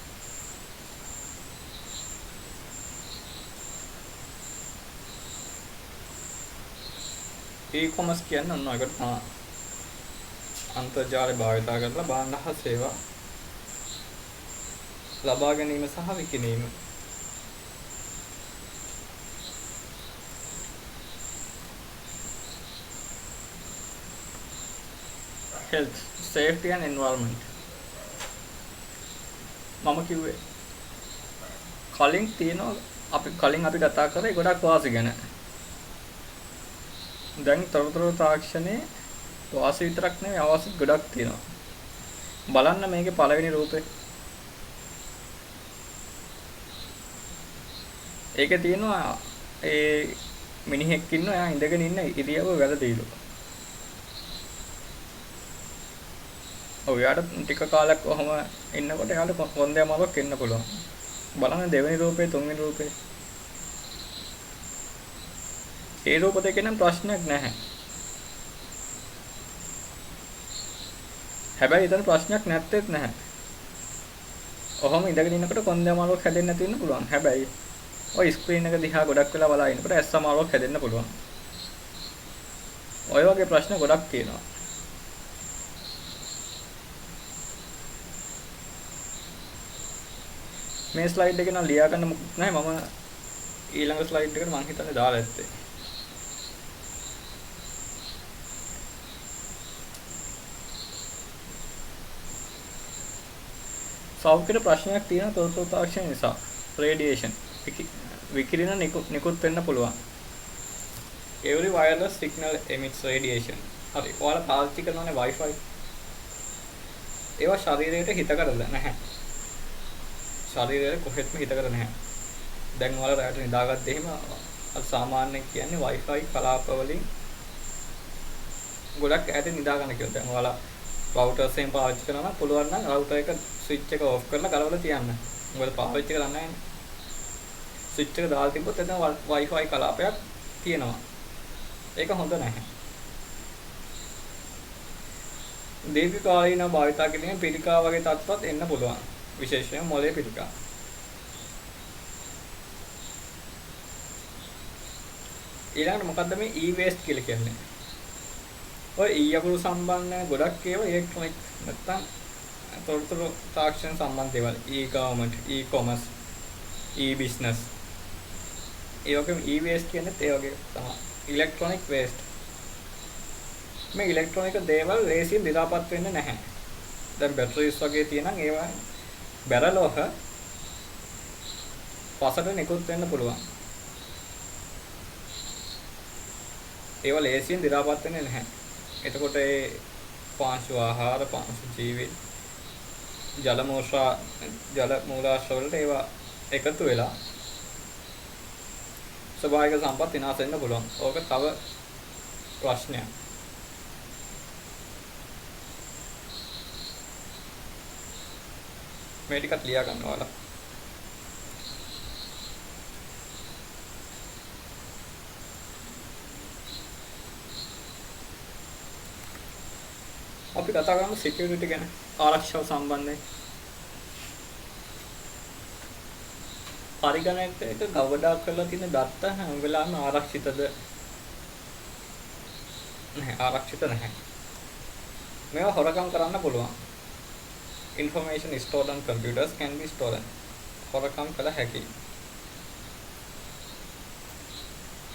e-commerce කියන්නේ ඔන්න ඔයකට තමයි. අන්තර්ජාලය භාවිත කරලා භාණ්ඩ හා සේවා ලබා ගැනීම සහ විකිණීම. health, safety and environment. මම කිව්වේ කලින් අපි කතා කරේ ගොඩක් වාසි ගැන. දැන් තොරතුරු තාක්ෂණයේ වාසි විතරක් නෙවෙයි අවාසි ගොඩක් තියෙනවා. බලන්න මේකේ පළවෙනි රූපේ. ඒකේ තියෙනවා ඒ මිනිහෙක් ඉන්නවා, එයා ඉඳගෙන ඉන්න ඉරියව්ව වැරදිලු. ඔව් යාට ටික කාලයක් කොහොම ඉන්නකොට යාට කොන්දේ අමාරුවක් එන්න පුළුවන්. බලන්න දෙවෙනි රූපේ, තුන්වෙනි රූපේ. ඒ රූප දෙකේ නම් ප්‍රශ්නයක් නැහැ. හැබැයි ඊතන ප්‍රශ්නයක් නැත්තේත් නැහැ. ඔහොම ඉඳගෙන ඉන්නකොට කොන්දේ අමාරුවක් හැදෙන්න නැති වෙන්න පුළුවන්. හැබැයි ඔය ස්ක්‍රීන් එක දිහා ගොඩක් වෙලා බලා ඉන්නකොට ඇස් අමාරුවක් හැදෙන්න පුළුවන්. ඔය වගේ ප්‍රශ්න ගොඩක් තියෙනවා. මේ ස්ලයිඩ් එක නම් ලියා ගන්න මොකුත් නැහැ. මම ඊළඟ ස්ලයිඩ් එකට මම හිතන්නේ දාලා ඇත්තේ. සෞඛ්‍ය ප්‍රශ්නයක් තියෙන තොරතුරු තාක්ෂණය නිසා රේඩියේෂන් විකිරණ නිකුත් වෙන්න පුළුවන්. Every wireless signal emits radiation. හරි. ඔයාලා පාවිච්චි කරනවානේ Wi-Fi. ඒවා ශරීරයට හිත කරලා නැහැ. ශරීරයට කොහෙත්ම හිත කරලා නැහැ. දැන් ඔයාලා රැට නිදාගත්ත එහෙම අර සාමාන්‍යයෙන් කියන්නේ Wi-Fi කලාප වලින් ගොඩක් ඈත නිදා ගන්න කියලා. දැන් ඔයාලා රවුටර්ස් එකෙන් පාවිච්චි කරනවා නම් පුළුවන් නම් රවුටර් එක ස්විච් එක ඕෆ් කරලා කරවලා තියන්න. මොකද පාවිච්චි කරන්නේ නැහැ. ස්විච් එක දාලා තිබ්බොත් එතන Wi-Fi කලාපයක් තියෙනවා. ඒක හොඳ නැහැ. දීර්ඝ කාලීනව භාවිතා කිරීමෙන් පිළිකා වගේ තත්ත්වات එන්න පුළුවන්. විශේෂයෙන් මොළයේ පිළිකා. ඊළඟට මොකද්ද මේ e-waste කියලා කියන්නේ? ඔය e-අකුරු සම්බන්ධ ගොඩක් ඒවා ඉලෙක්ට්‍රොනික නැත්තම් තොරතුරු තාක්ෂණ සම්බන්ධ දේවල්. e-government, e-commerce, e-business. ඒ වගේම e-waste කියන්නේ ඒ වගේ තමයි. electronic waste. මේ ඉලෙක්ට්‍රොනික දේවල් ලේසියෙන් දි รา පත් වෙන්නේ නැහැ. දැන් බැටරිස් වගේ තියෙනම් ඒවා බැරලෝහ පසට නිකුත් වෙන්න පුළුවන්. ඒවා ලේසියෙන් දි รา පත් වෙන්නේ නැහැ. එතකොට ඒ පාංශු ආහාර, පාංශු ජීවි, ජල මූලාශ්‍ර වලට ඒවා එකතු වෙලා ස්වභාවික සම්පත් විනාශ වෙන්න පුළුවන්. ඕක තව ප්‍රශ්නයක්. මේ ටිකත් ලියා ගන්න ඕලා. අපි කතා කරමු සිකියුරිටි ගැන, ආරක්ෂාව සම්බන්ධයෙන්. පරිගණකයක ගවඩා කරලා තියෙන දත්ත හැම වෙලාවෙම ආරක්ෂිතද? නැහැ, ආරක්ෂිත නැහැ. මේවා හොරකම් කරන්න පුළුවන්. Information stored on computers can be stolen. හොරකම් කළ හැකියි.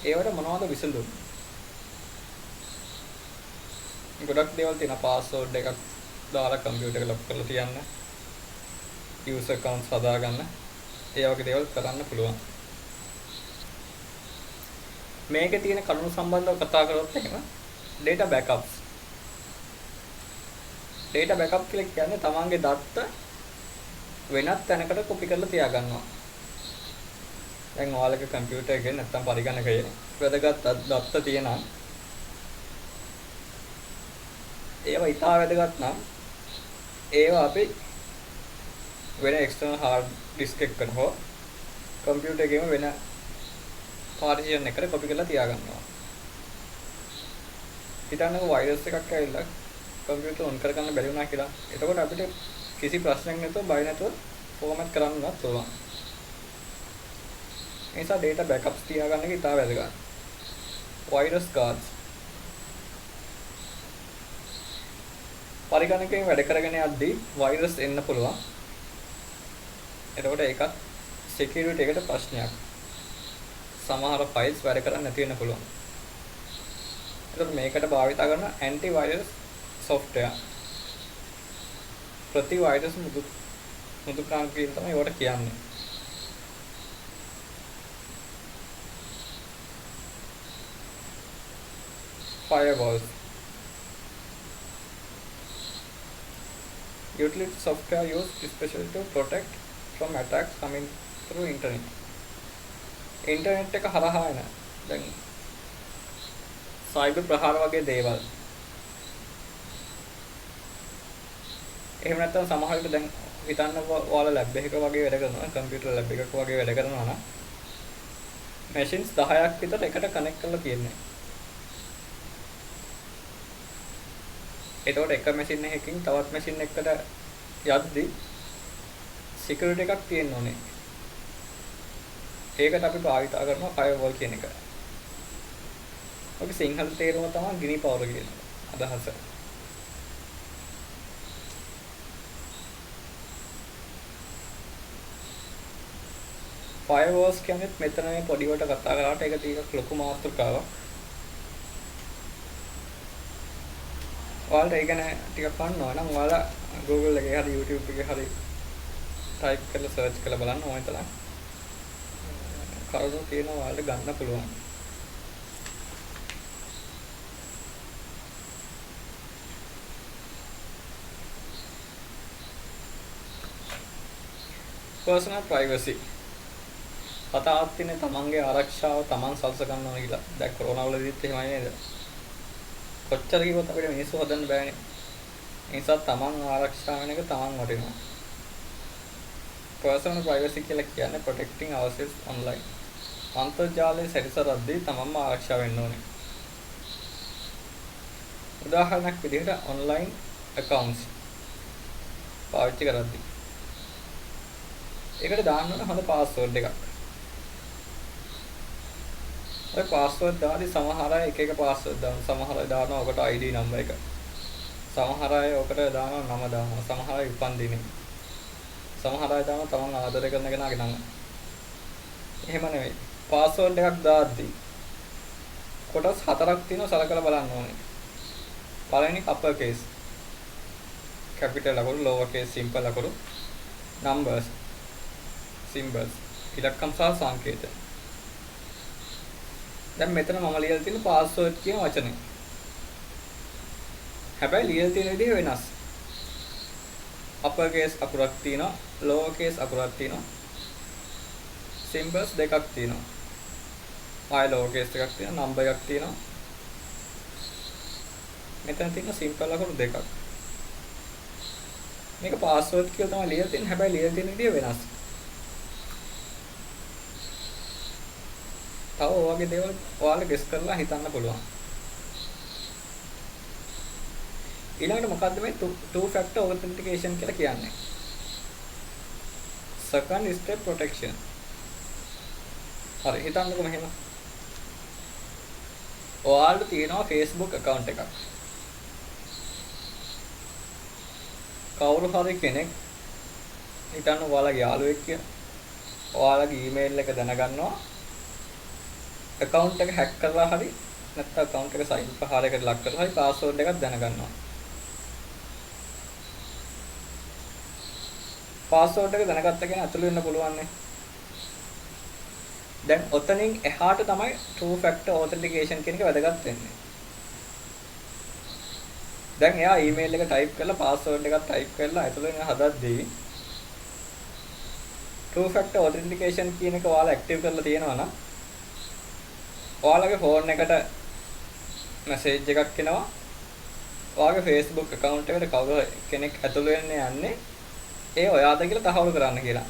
ඒවට මොනවද විසඳුම්? ගොඩක් දේවල් තියෙන පාස්වර්ඩ් එකක් දාලා කම්පියුටර් එක ලොක් කරලා තියන්න. user accounts හදාගන්න. ඒ වගේ දේවල් කරන්න පුළුවන්. මේකේ තියෙන කරුණු සම්බන්ධව කතා කරොත් එහෙම data backups. data backup කියලා කියන්නේ තමන්ගේ දත්ත වෙනත් තැනකට කොපි කරලා තියාගන්නවා. දැන් ඔයාලගේ කම්පියුටර් එකේ නැත්නම් පරිගණකයේ වැදගත් දත්ත තියෙනවා. ඒවා ඉතා වැදගත් නම් ඒවා අපි වෙන external hard disk එකකට හෝ කම්පියුටර් එකේම වෙන partition එකකට කොපි කරලා තියාගන්නවා. හිතන්නකෝ වෛරස් එකක් ඇවිල්ලා කම්පියුටර් ඔන් කරගන්න බැරි වුණා කියලා. එතකොට අපිට කිසි ප්‍රශ්නයක් නැතුව බය නැතුව ෆෝමැට් කරන්නවත් පුළුවන්. ඒ නිසා data backups තියාගන්න එක ඉතා වැදගත්. virus guards. පරිගණකයෙන් වැඩ කරගෙන යද්දී වෛරස් එන්න පුළුවන්. එතකොට ඒකත් security එකට ප්‍රශ්නයක්. සමහර files වැඩ කරන්නේ නැති වෙන්න පුළුවන්. එතකොට මේකට භාවිත කරන antivirus software. ප්‍රති වෛරස් මුදුකාම් කියලා තමයි ඒවට කියන්නේ. firewalls. Utility software used especially to protect from attacks coming through internet. Internet එක හරහා එන දැන් cyber ප්‍රහාර වගේ දේවල්. එහෙම නැත්නම් සමහර විට දැන් හිතන්න ඔයාලා ලැබ් එකක වගේ වැඩ කරනවා, කම්පියුටර් ලැබ් එකක වගේ වැඩ කරනවා නම් machines 10ක් විතර එකට connect කරලා තියෙනවා. එතකොට එක machine එකකින් තවත් machine එකකට යද්දි security එකක් තියෙන්න ඕනේ. ඒකට අපි භාවිත කරනවා firewall කියන එක. අපි සිංහල තේරුම තමයි ගිනි පවර කියන අදහස. firewalls කියන්නේ මෙතන මේ පොඩි වට කතා කරාට ඒක ටිකක් ලොකු මාතෘකාවක්. ඔයාලට ඒක ගැන ටිකක් බලනවා නම් ඔයාලා Google එකේ හරි YouTube එකේ හරි type කරලා search කරලා බලන්න ඕනේ තරම් කරුණු තියෙනවා ඔයාලට ගන්න පුළුවන්. personal privacy. කතාවක් තියෙන තමන්ගේ ආරක්ෂාව තමන් සල්ස ගන්න ඕන කියලා. දැන් කොරෝනා වලදීත් එහෙමයි නේද? කොච්චර කිව්වොත් අපිට මිනිස්සු හදන්න බෑනේ. ඒ නිසා තමන් ආරක්ෂා වෙන එක තමන් වටිනවා. personal privacy කියලා කියන්නේ protecting ourselves online. අන්තර්ජාලයේ සැරිසරද්දී තමන්ම ආරක්ෂා වෙන්න ඕනේ. උදාහරණයක් විදිහට online accounts පාවිච්චි කරද්දී ඒකට දාන්න ඕන හොඳ password එකක්. ඔය password දාලා සමහර අය එක එක password දානවා. සමහර අය දානවා ඔකට ID number එක. සමහර අය ඔකට දානවා නම දානවා. සමහර අය උපන්දිනය. සමහර අය දානවා තමන් ආදරය කරන කෙනාගේ නම. එහෙම නෙවෙයි. password එකක් දාද්දී කොටස් හතරක් තියෙනවා සලකලා බලන්න ඕනේ. පළවෙනි upper case, capital ලකුණු, lower case simple ලකුණු, numbers, symbols, ඉලක්කම් සහ සංකේත. දැන් මෙතන මම ලියලා තියෙන password කියන වචනේ. හැබැයි ලියලා තියෙන විදිහ වෙනස්. upper case අකුරක් තියෙනවා, lower case අකුරක් තියෙනවා. symbols දෙකක් තියෙනවා. ආය lower case එකක් තියෙනවා, number එකක් තියෙනවා. මෙතන තියෙන simple ලකුණු දෙකක්. මේක password කියලා තමයි ලියලා තියෙන්නේ. හැබැයි ලියලා තියෙන විදිහ වෙනස්. තව ඔය වගේ දේවල් ඔයාලා ගෙස් කරලා හිතන්න පුළුවන්. ඊළඟට මොකද්ද මේ two factor authentication කියලා කියන්නේ? second step protection. හරි හිතන්නකෝ මෙහෙම. ඔයාලට තියෙනවා Facebook account එකක්. කවුරු හරි කෙනෙක් හිතන්න ඔයාලගේ යාළුවෙක් කියලා. ඔයාලගේ email එක දැනගන්නවා. account එක hack කරලා හරි නැත්නම් account එක cyber ප්‍රහාරයකට ලක් කරලා හරි password එකක් දැනගන්නවා. password එක දැනගත්ත කෙනා ඇතුළු වෙන්න පුළුවන් නේ. දැන් ඔතනින් එහාට තමයි two factor authentication කියන එක වැදගත් වෙන්නේ. දැන් එයා email එක type කරලා password එකක් type කරලා ඇතුළු වෙන හදද්දී two factor authentication කියන එක ඔයාලා active කරලා තියෙනවා නම් ඔයාලගේ phone එකට message එකක් එනවා. ඔයාගේ Facebook account එකට කවුරු කෙනෙක් ඇතුළු වෙන්න යන්නේ ඒ ඔයාද කියලා තහවුරු කරන්න කියලා.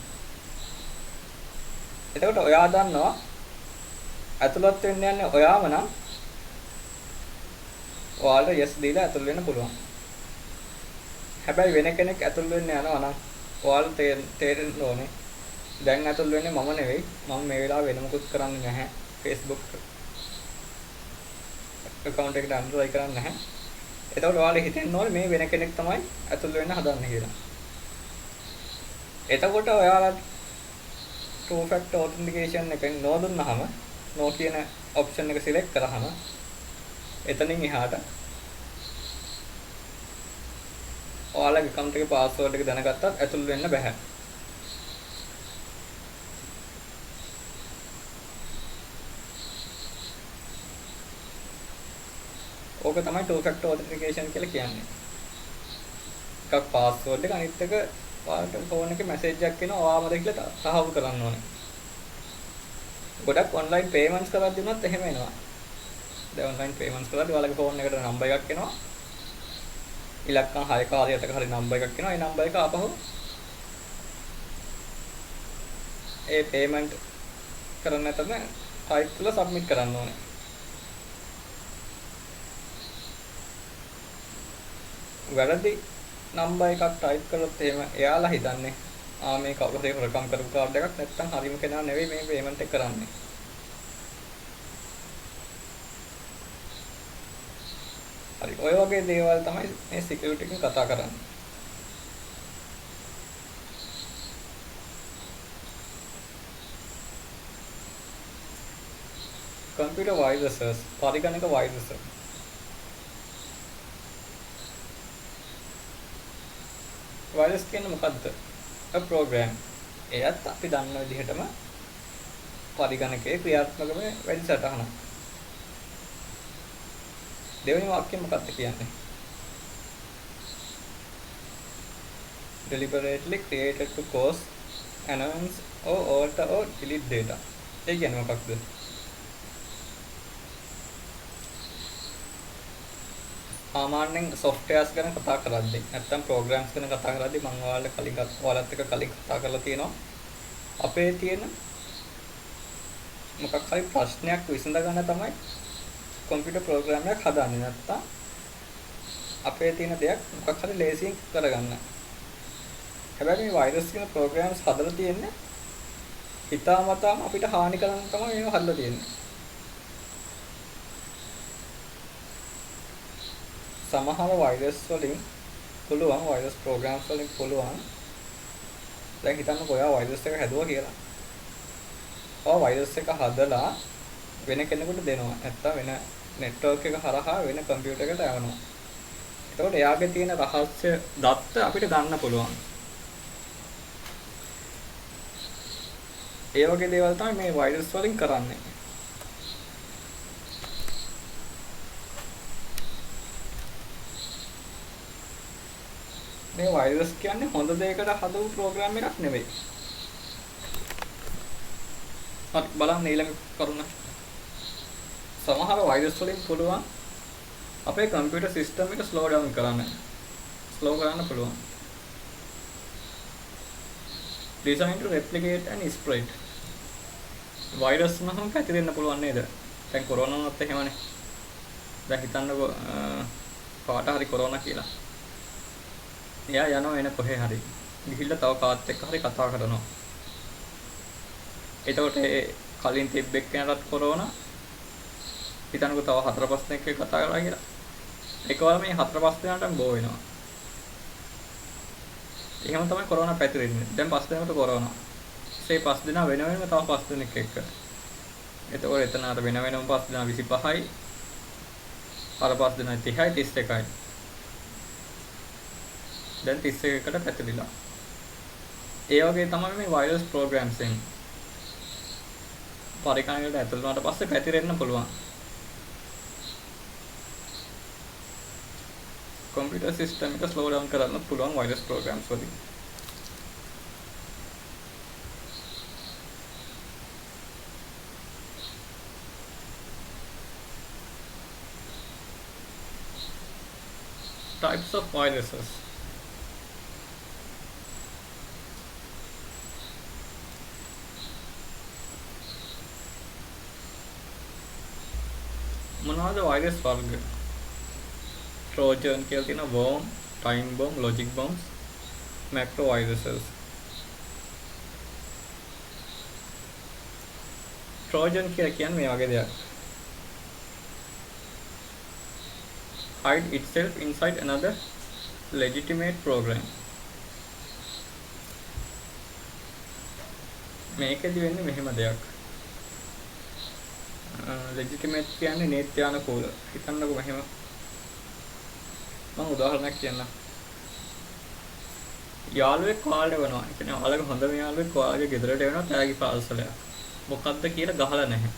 එතකොට ඔයා දන්නවා ඇතුළත් වෙන්න යන්නේ ඔයාම නම් ඔයාලට yes දීලා ඇතුළු වෙන්න පුළුවන්. හැබැයි වෙන කෙනෙක් ඇතුළු වෙන්න යනවා නම් ඔයාලට තේරෙන්න ඕනේ දැන් ඇතුළු වෙන්නේ මම නෙවෙයි. මම මේ වෙලාව වෙන මොකුත් කරන්නේ නැහැ. Facebook account එකට අනුරයි කරන්නේ නැහැ. එතකොට ඔයාලා හිතෙන්න ඕනේ මේ වෙන කෙනෙක් තමයි ඇතුළු වෙන්න හදන්නේ කියලා. එතකොට ඔයාලා two factor authentication එකෙන් නොදුන්නාම no කියන option එක select කරාම එතනින් එහාට ඔයාලගේ account එකේ password එක දැනගත්තත් ඇතුළු වෙන්න බෑ. ඕක තමයි two factor authentication කියලා කියන්නේ. එකක් password එක අනිත් එක ඔයාලට phone එකේ message එකක් එනවා ඔයාමද කියලා තහවුරු කරන්න ඕනේ. ගොඩක් online payments කරද්දී උනත් එහෙම එනවා. දැන් online payments කරද්දී ඔයාලගේ phone එකට number එකක් එනවා. ඉලක්කම් 6ක 8ක හරි number එකක් එනවා. ඒ number එක ආපහු ඒ payment කරන්න නැත්නම් type කරලා submit කරන්න ඕනේ. වැරදි number එකක් type කරොත් එහෙම එයාලා හිතන්නේ මේ කවුරු හරි හොරකම් කරපු කාඩ් එකක් නැත්නම් හරිම කෙනා නෙවෙයි මේ payment එක කරන්නේ. හරි ඔය වගේ දේවල් තමයි මේ security එකෙන් කතා කරන්නේ. computer viruses පරිගණක virus. virus කියන්නේ මොකද්ද? a program. එයත් අපි දන්න විදිහටම පරිගණකයේ ක්‍රියාත්මක වෙන වැඩසටහන. දෙවෙනි වාක්‍යය මොකක්ද කියන්නේ? deliberately created to cause annoyance or alter or delete data. ඒ කියන්නේ මොකක්ද? සාමාන්‍යයෙන් softwares ගැන කතා කරද්දී නැත්තම් programs ගැන කතා කරද්දී මම ඔයාලත් එක්ක කලින් කතා කරලා තියෙනවා. අපේ තියෙන මොකක් හරි ප්‍රශ්නයක් විසඳ ගන්න තමයි කම්පියුටර් ප්‍රෝග්‍රෑම් එකක් හදන්නේ. නැත්තම් අපේ තියෙන දෙයක් මොකක් හරි ලේසියෙන් කරගන්න. හැබැයි මේ වෛරස් කියන ප්‍රෝග්‍රෑම්ස් හදලා තියෙන්නේ හිතාමතාම අපිට හානි කරන්න තමයි මේව හදලා තියෙන්නේ. සමහර වෛරස් වලින් පුළුවන් වෛරස් ප්‍රෝග්‍රෑම්ස් වලින් පුළුවන් දැන් හිතන්නකෝ ඔයා වෛරස් එක හැදුවා කියලා. ඔය වෛරස් එක හදලා වෙන කෙනෙකුට දෙනවා. නැත්තම් වෙන නෙට්වර්ක් එක හරහා වෙන කම්පියුටර් එකට යවනවා. එතකොට එයාගේ තියෙන රහස්‍ය දත්ත අපිට ගන්න පුළුවන්. ඒ වගේ දේවල් තමයි මේ වෛරස් වලින් කරන්නේ. මේ වෛරස් කියන්නේ හොඳ දෙයකට හදපු ප්‍රෝග්‍රෑම් එකක් නෙවෙයි. හරි බලන්න ඊළඟ කරුණ. සමහර වෛරස් වලින් පුළුවන් අපේ කම්පියුටර් සිස්ටම් එක ස්ලෝ ඩවුන් කරන්න. ස්ලෝ කරන්න පුළුවන්. Designed to replicate and spread. Virus නම් පැතිරෙන්න පුළුවන් නේද? දැන් කොරෝනාවත් එහෙමනේ. දැන් හිතන්නකෝ කාට හරි කොරෝනා කියලා. එයා යනවා එන කොහේ හරි. ගිහිල්ලා තව කාත් එක්ක හරි කතා කරනවා. එතකොට ඒ කලින් තිබ්බෙක් කෙනාට කොරෝනා හිතන්නකෝ තව 4-5 දෙනෙක් එක්ක කතා කරලා කියලා. එකවර මේ 4-5 දෙනාටම බෝ වෙනවා. එහෙම තමයි කොරෝනා පැතිරෙන්නේ. දැන් 5 දෙනෙකුට කොරෝනා. ඒ 5 දෙනා වෙන වෙනම තව 5 දෙනෙක් එක්ක. එතකොට එතන අර වෙන වෙනම 5 දෙනා 25යි. අර 5 දෙනා 30යි 31යි. දැන් 31කට පැතිරිලා. ඒ වගේ තමයි මේ වෛරස් ප්‍රෝග්‍රෑම්ස් එකෙන් පරිකරණයකට ඇතුල් වුණාට පස්සේ පැතිරෙන්න පුළුවන්. කම්පියුටර් සිස්ටම් එක ස්ලෝ ඩවුන් කරන්න පුළුවන් වෛරස් ප්‍රෝග්‍රෑම්ස් වලින්. Types of viruses. මොනවාද වෛරස් වර්ග? Trojan කියලා තියෙන worm, time bomb, logic bombs, macro viruses. Trojan කියලා කියන්නේ මේ වගේ දෙයක්. Hide itself inside another legitimate program. මේකෙදි වෙන්නේ මෙහෙම දෙයක්. legitimate කියන්නේ නීත්‍යානුකූල. හිතන්නකෝ මෙහෙම. මම උදාහරණයක් කියන්නම්. යාළුවෙක් කාලේ වෙනවා. ඒ කියන්නේ ඔයාලගේ හොඳම යාළුවෙක් ඔයාලගේ ගෙදරට එනවා තෑගි පාර්සලයක්. මොකක්ද කියලා ගහලා නැහැ.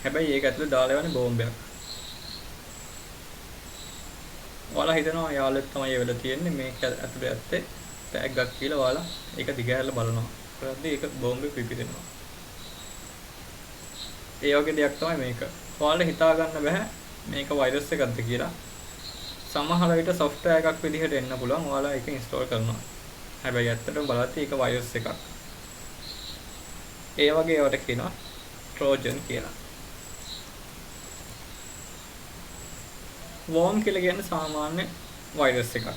හැබැයි ඒක ඇතුලේ දාලා යවන්නේ බෝම්බයක්. ඔයාලා හිතනවා යාළුවෙක් තමයි ඒ වෙලාව තියෙන්නේ මේක ඇතුලේ ඇත්තේ ටැග්ගක් කියලා ඔයාලා ඒක දිගහැරලා බලනවා. ඊට ඒක බෝම්බෙ පිපිරෙනවා. ඒ වගේ දෙයක් තමයි මේක. ඔයාලට හිතා ගන්න බෑ මේක වෛරස් එකක්ද කියලා. සමහර විට software එකක් විදිහට එන්න පුළුවන්. ඔයාලා ඒක install කරනවා. හැබැයි ඇත්තටම බලද්දී ඒක වෛරස් එකක්. ඒ වගේ ඒවට කියනවා Trojan කියලා. worm කියලා කියන්නේ සාමාන්‍ය වෛරස් එකක්.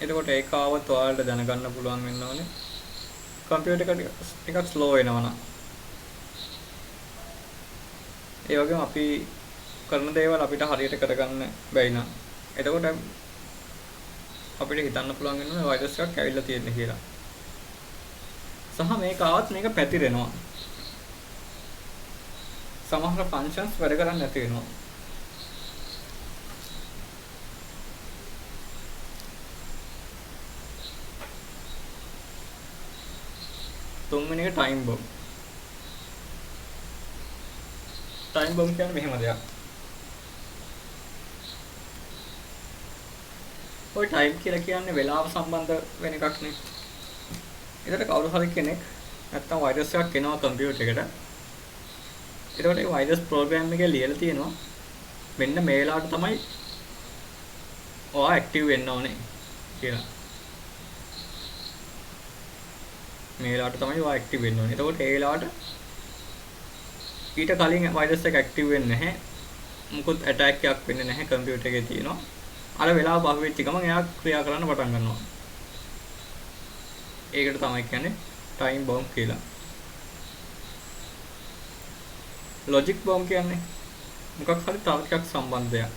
එතකොට ඒක ආවත් ඔයාලට දැනගන්න පුළුවන් වෙන්න ඕනේ. කම්පියුටර් එක ටිකක් ස්ලෝ වෙනවා නම්. ඒ වගේම අපි කරන දේවල් අපිට හරියට කරගන්න බැයි නම් එතකොට අපිට හිතන්න පුළුවන් වෙනවා වෛරස් එකක් ඇවිල්ලා තියෙන්නේ කියලා. සහ මේක ආවත් මේක පැතිරෙනවා. සමහර ෆන්ක්ෂන්ස් වැඩ කරන්නේ නැති වෙනවා. තුන්වෙනි එක time bomb. time bomb කියන්නේ මෙහෙම දෙයක්. ඔය time කියලා කියන්නේ වෙලාව සම්බන්ධ වෙන එකක් නේ. ඒකට කවුරු හරි කෙනෙක් නැත්තම් වෛරස් එකක් එනවා කම්පියුටර් එකට. ඒකට ඒ වෛරස් ප්‍රෝග්‍රෑම් එකේ ලියලා තියෙනවා මෙන්න මේ වෙලාවට තමයි ඔයා ඇක්ටිව් වෙන්න ඕනේ කියලා. මේ වෙලාවට තමයි ඔයා ඇක්ටිව් වෙන්න ඕනේ. එතකොට ඒ වෙලාවට ඊට කලින් වෛරස් එක ඇක්ටිව් වෙන්නේ නැහැ. මොකොත් ඇටැක් එකක් වෙන්නේ නැහැ කම්පියුටර් එකේ තියෙනවා. අර වෙලාව පහු වෙච්ච ගමන් එයා ක්‍රියා කරන්න පටන් ගන්නවා. ඒකට තමයි කියන්නේ ටයිම් බෝම්බ් කියලා. ලොජික් බෝම්බ් කියන්නේ මොකක් හරි තර්කයක් සම්බන්ධයක්.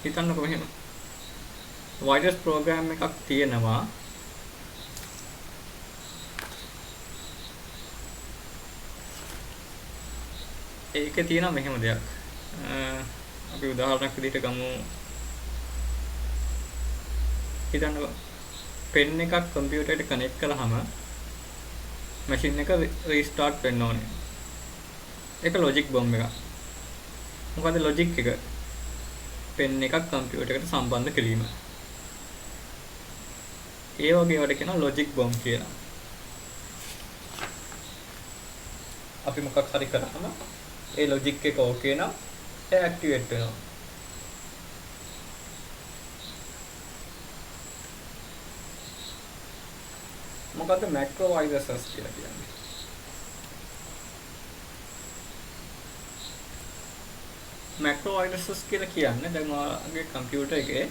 හිතන්නකො මෙහෙම. වෛරස් ප්‍රෝග්‍රෑම් එකක් තියෙනවා. ඒකේ තියෙන මෙහෙම දෙයක්. අපි උදාහරණයක් විදිහට ගමු. හිතන්නකො පෙන් එකක් කම්පියුටර් එකට කනෙක්ට් කළාම මැෂින් එක රීස්ටාර්ට් වෙන්න ඕනේ. ඒක ලොජික් බෝම්බ් එකක්. මොකද ලොජික් එක? පෙන් එකක් කම්පියුටර් එකට සම්බන්ධ කිරීම. ඒ වගේ වල කියන ලොජික් බෝම්බ් කියලා. අපි මොකක් හරි කරාම ඒ ලොජික් එක ඕකේ නම් ඒ ඇක්ටිවේට් වෙනවා. මොකද්ද මැක්‍රෝ වෛරසස් කියලා කියන්නේ? මැක්‍රෝ වෛරසස් කියලා කියන්නේ දැන් ඔයාලගේ කම්පියුටර් එකේ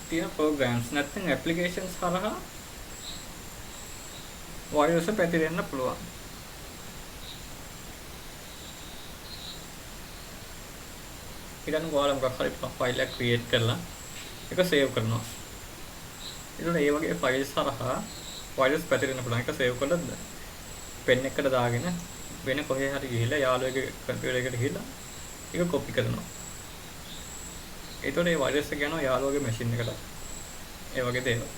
තියෙන ප්‍රෝග්‍රෑම්ස් නැත්නම් ඇප්ලිකේෂන්ස් හරහා වෛරස් පැතිරෙන්න පුළුවන්. ඊළඟ ඔයාලා මොකක් හරි ෆයිල් එකක් ක්‍රියේට් කරලා ඒක සේව් කරනවා. ඊළඟ ඒ වගේ ෆයිල්ස් හරහා වෛරස් පැතිරෙන්න පුළුවන්. ඒක සේව් කරලා පෙන් එකකට දාගෙන වෙන කොහේ හරි ගිහිල්ලා යාළුවෙකුගේ කම්පියුටර් එකට ගිහිල්ලා ඒක කොපි කරනවා. ඒතකොට ඒ වෛරස් එක යනවා යාළුවගේ මැෂින් එකට. ඒ වගේ දේවල්.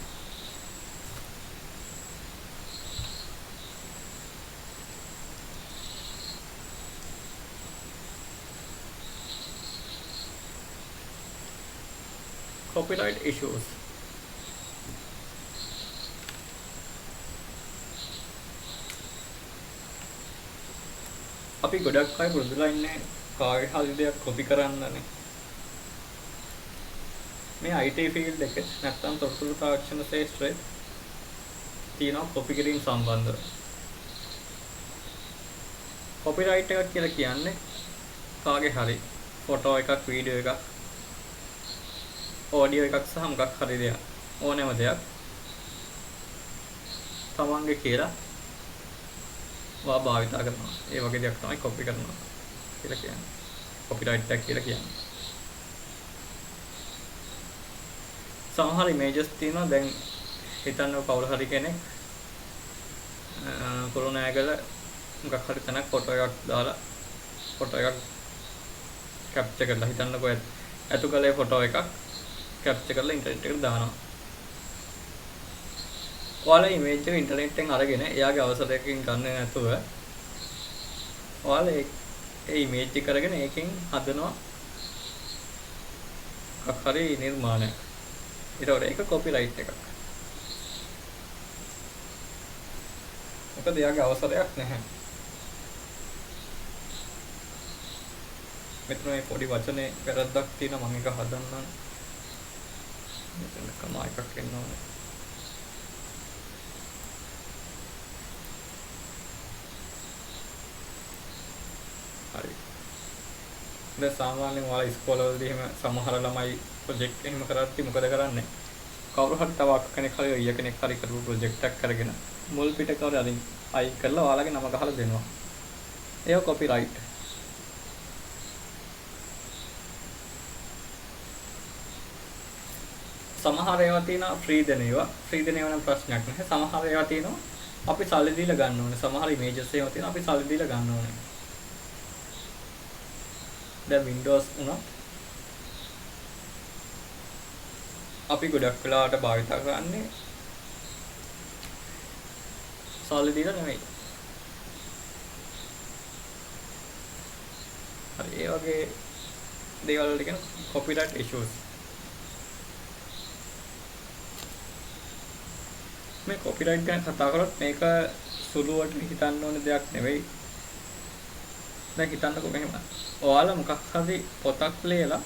Copyright issues. අපි ගොඩක් අය පුරුදුලා ඉන්නේ කාගේ හරි දෙයක් කොපි කරන්නනේ. මේ IT ෆීල්ඩ් එකේ නැත්තම් තොරතුරු තාක්ෂණ ශාස්ත්‍රයේ තියෙන කොපි කිරීම සම්බන්ධව. කොපිරයිට් එකක් කියලා කියන්නේ කාගේ හරි ෆොටෝ එකක්, වීඩියෝ එකක්, ඔඩියෝ එකක් සහ මොකක් හරි දෙයක් ඕනෑම දෙයක් තමන්ගේ කියලා වා භාවිතා කරනවා. ඒ වගේ දෙයක් තමයි කොපි කරනවා කියලා කියන්නේ. කොපිරයිට් එකක් කියලා කියන්නේ. සමහර ඉමේජස් තියෙනවා. දැන් හිතන්න කවුරු හරි කෙනෙක් කොරෝනායකල මොකක් හරි තැනක් ෆොටෝ එකක් දාලා ෆොටෝ එකක් කැප්චර් කරලා හිතන්නකෝ ඇතුකලේ ෆොටෝ එකක් කැප්චර් කරලා ඉන්ටර්නෙට් එකට දානවා. ඔයාලා ඉමේජ් එක ඉන්ටර්නෙට් එකෙන් අරගෙන එයාගේ අවසරයකින් ගන්න නැතුව ඔයාලා ඒ ඉමේජ් එක අරගෙන ඒකෙන් හදනවා මොකක් හරි නිර්මාණයක්. ඒතකොට ඒක කොපිරයිට් එකක්. මොකද එයාගේ අවසරයක් නැහැ. මෙතන මේ පොඩි වචනේ වැරද්දක් තියෙනවා. මම ඒක හදන්නම්. මෙතන කමා එකක් එන්න ඕනේ. හරි. දැන් සාමාන්‍යයෙන් ඔයාලා ඉස්කෝලවලදී එහෙම සමහර ළමයි ප්‍රොජෙක්ට් එහෙම කරද්දී මොකද කරන්නේ? කවුරු හරි තව අක්ක කෙනෙක් හරි ඊය කෙනෙක් හරි කරපු ප්‍රොජෙක්ට් එකක් කරගෙන මුල් පිට කවුරු හරි අයින් කරලා ඔයාලගේ නම ගහලා දෙනවා. ඒක කොපිරයිට්. සමහර ඒවා තියෙනවා ෆ්‍රී දෙන ඒවා. ෆ්‍රී දෙන ඒවා නම් ප්‍රශ්නයක් නැහැ. සමහර ඒවා තියෙනවා අපි සල්ලි දීලා ගන්න ඕනේ. සමහර ඉමේජස් ඒවා තියෙනවා අපි සල්ලි දීලා ගන්න ඕනේ. දැන් Windows උනත් අපි ගොඩක් වෙලාවට භාවිත කරන්නේ සල්ලි දීලා නෙමෙයි. හරි ඒ වගේ දේවල් වලට කියන copyright issues. මේ කොපිරයිට් ගැන කතා කරොත් මේක සුළුවට හිතන්න ඕන දෙයක් නෙවෙයි. දැන් හිතන්නකෝ මෙහෙම. ඔයාලා මොකක් හරි පොතක් ලියලා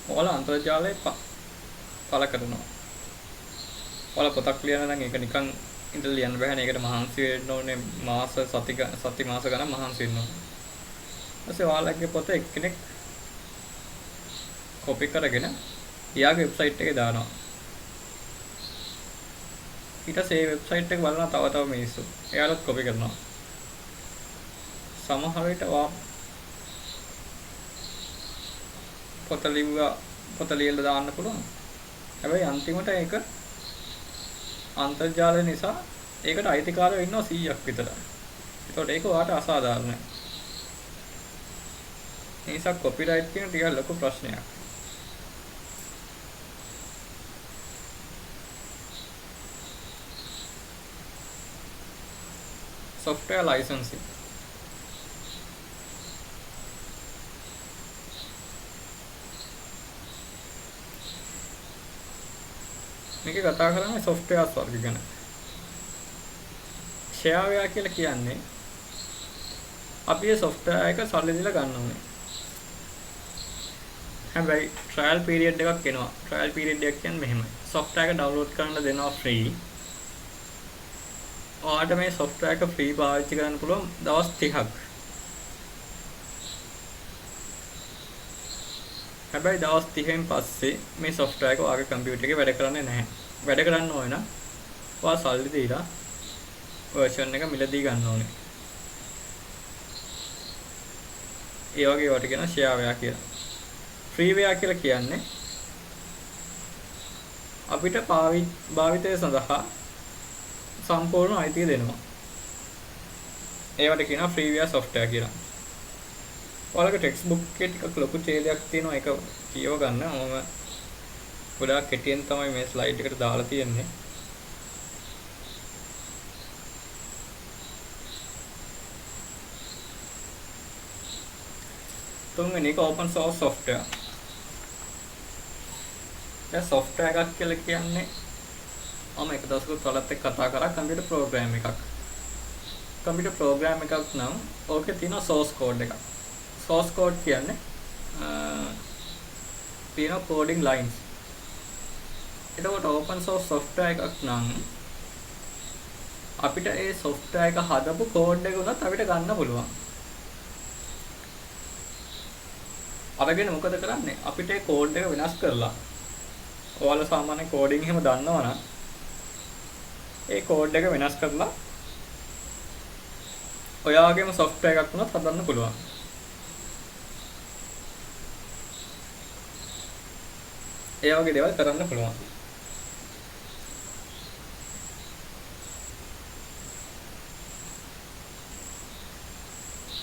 ඔයාලා අන්තර්ජාලයේ පළ කරනවා. ඔයාලා පොතක් ලියන නම් ඒක නිකන් ඉඳලා ලියන්න බෑනේ. ඒකට මහන්සි වෙන්න ඕනේ. සති මාස ගණන් මහන්සි වෙන්න ඕනේ. ඊපස්සේ ඔයාලගේ පොත එක්කෙනෙක් කොපි කරගෙන එයාගේ වෙබ්සයිට් එකේ දානවා. ඊට පස්සේ ඒ වෙබ්සයිට් එක බලන තව මිනිස්සු එයාලත් කොපි කරනවා. සමහර විට පොත ලියලා දාන්න පුළුවන්. හැබැයි අන්තිමට ඒක අන්තර්ජාලය නිසා ඒකට අයිතිකාරයෝ ඉන්නවා 100ක් විතර. ඒකට ඒක ඔයාට අසාධාරණයි. ඒ නිසා කොපිරයිට් කියන ටික ලොකු ප්‍රශ්නයක්. software licensing. මේක කතා කරන්නේ softwares වර්ග ගැන. shareware කියලා කියන්නේ අපි මේ software එක සල්ලි දීලා ගන්න ඕනේ. හැබැයි trial period එකක් එනවා. trial period එක කියන්නේ මෙහෙමයි. software එක download කරන්න දෙනවා free. ඔයාලට මේ software එක free පාවිච්චි කරන්න පුළුවන් දවස් 30ක්. හැබැයි දවස් 30න් පස්සේ මේ software එක ඔයාගේ computer එකේ වැඩ කරන්නේ නැහැ. වැඩ කරන්න ඕන නම් ඔයා සල්ලි දීලා version එක මිලදී ගන්න ඕනේ. ඒ වගේ වට කියන shareware කියලා. freeware කියලා කියන්නේ අපිට භාවිතය සඳහා සම්පූර්ණ අයිතිය දෙනවා. ඒවට කියනවා freeware software කියලා. ඔයාලගේ ටෙක්ස්ට් බුක් එකේ ටිකක් ලොකු ඡේදයක් තියෙනවා. ඒක කියව ගන්න. මම ගොඩාක් කෙටියෙන් තමයි මේ ස්ලයිඩ් එකට දාලා තියෙන්නේ. තුන්වෙනි එක open source software. ඒ software එකක් කියලා කියන්නේ මම එක දවසක ඔයාලත් එක්ක කතා කරා කම්පියුටර් ප්‍රෝග්‍රෑම් එකක්. කම්පියුටර් ප්‍රෝග්‍රෑම් එකක් නම් ඕකේ තියෙන source code එකක්. source code කියන්නේ තියෙන coding lines. එතකොට open source software එකක් නම් අපිට ඒ software එක හදපු code එක උනත් අපිට ගන්න පුළුවන්. අරගෙන මොකද කරන්නේ? අපිට ඒ code එක වෙනස් කරලා ඔයාලා සාමාන්‍ය coding එහෙම දන්නවනම් ඒ code එක වෙනස් කරලා ඔයාගේම software එකක් උනත් හදන්න පුළුවන්. ඒ වගේ දේවල් කරන්න පුළුවන්.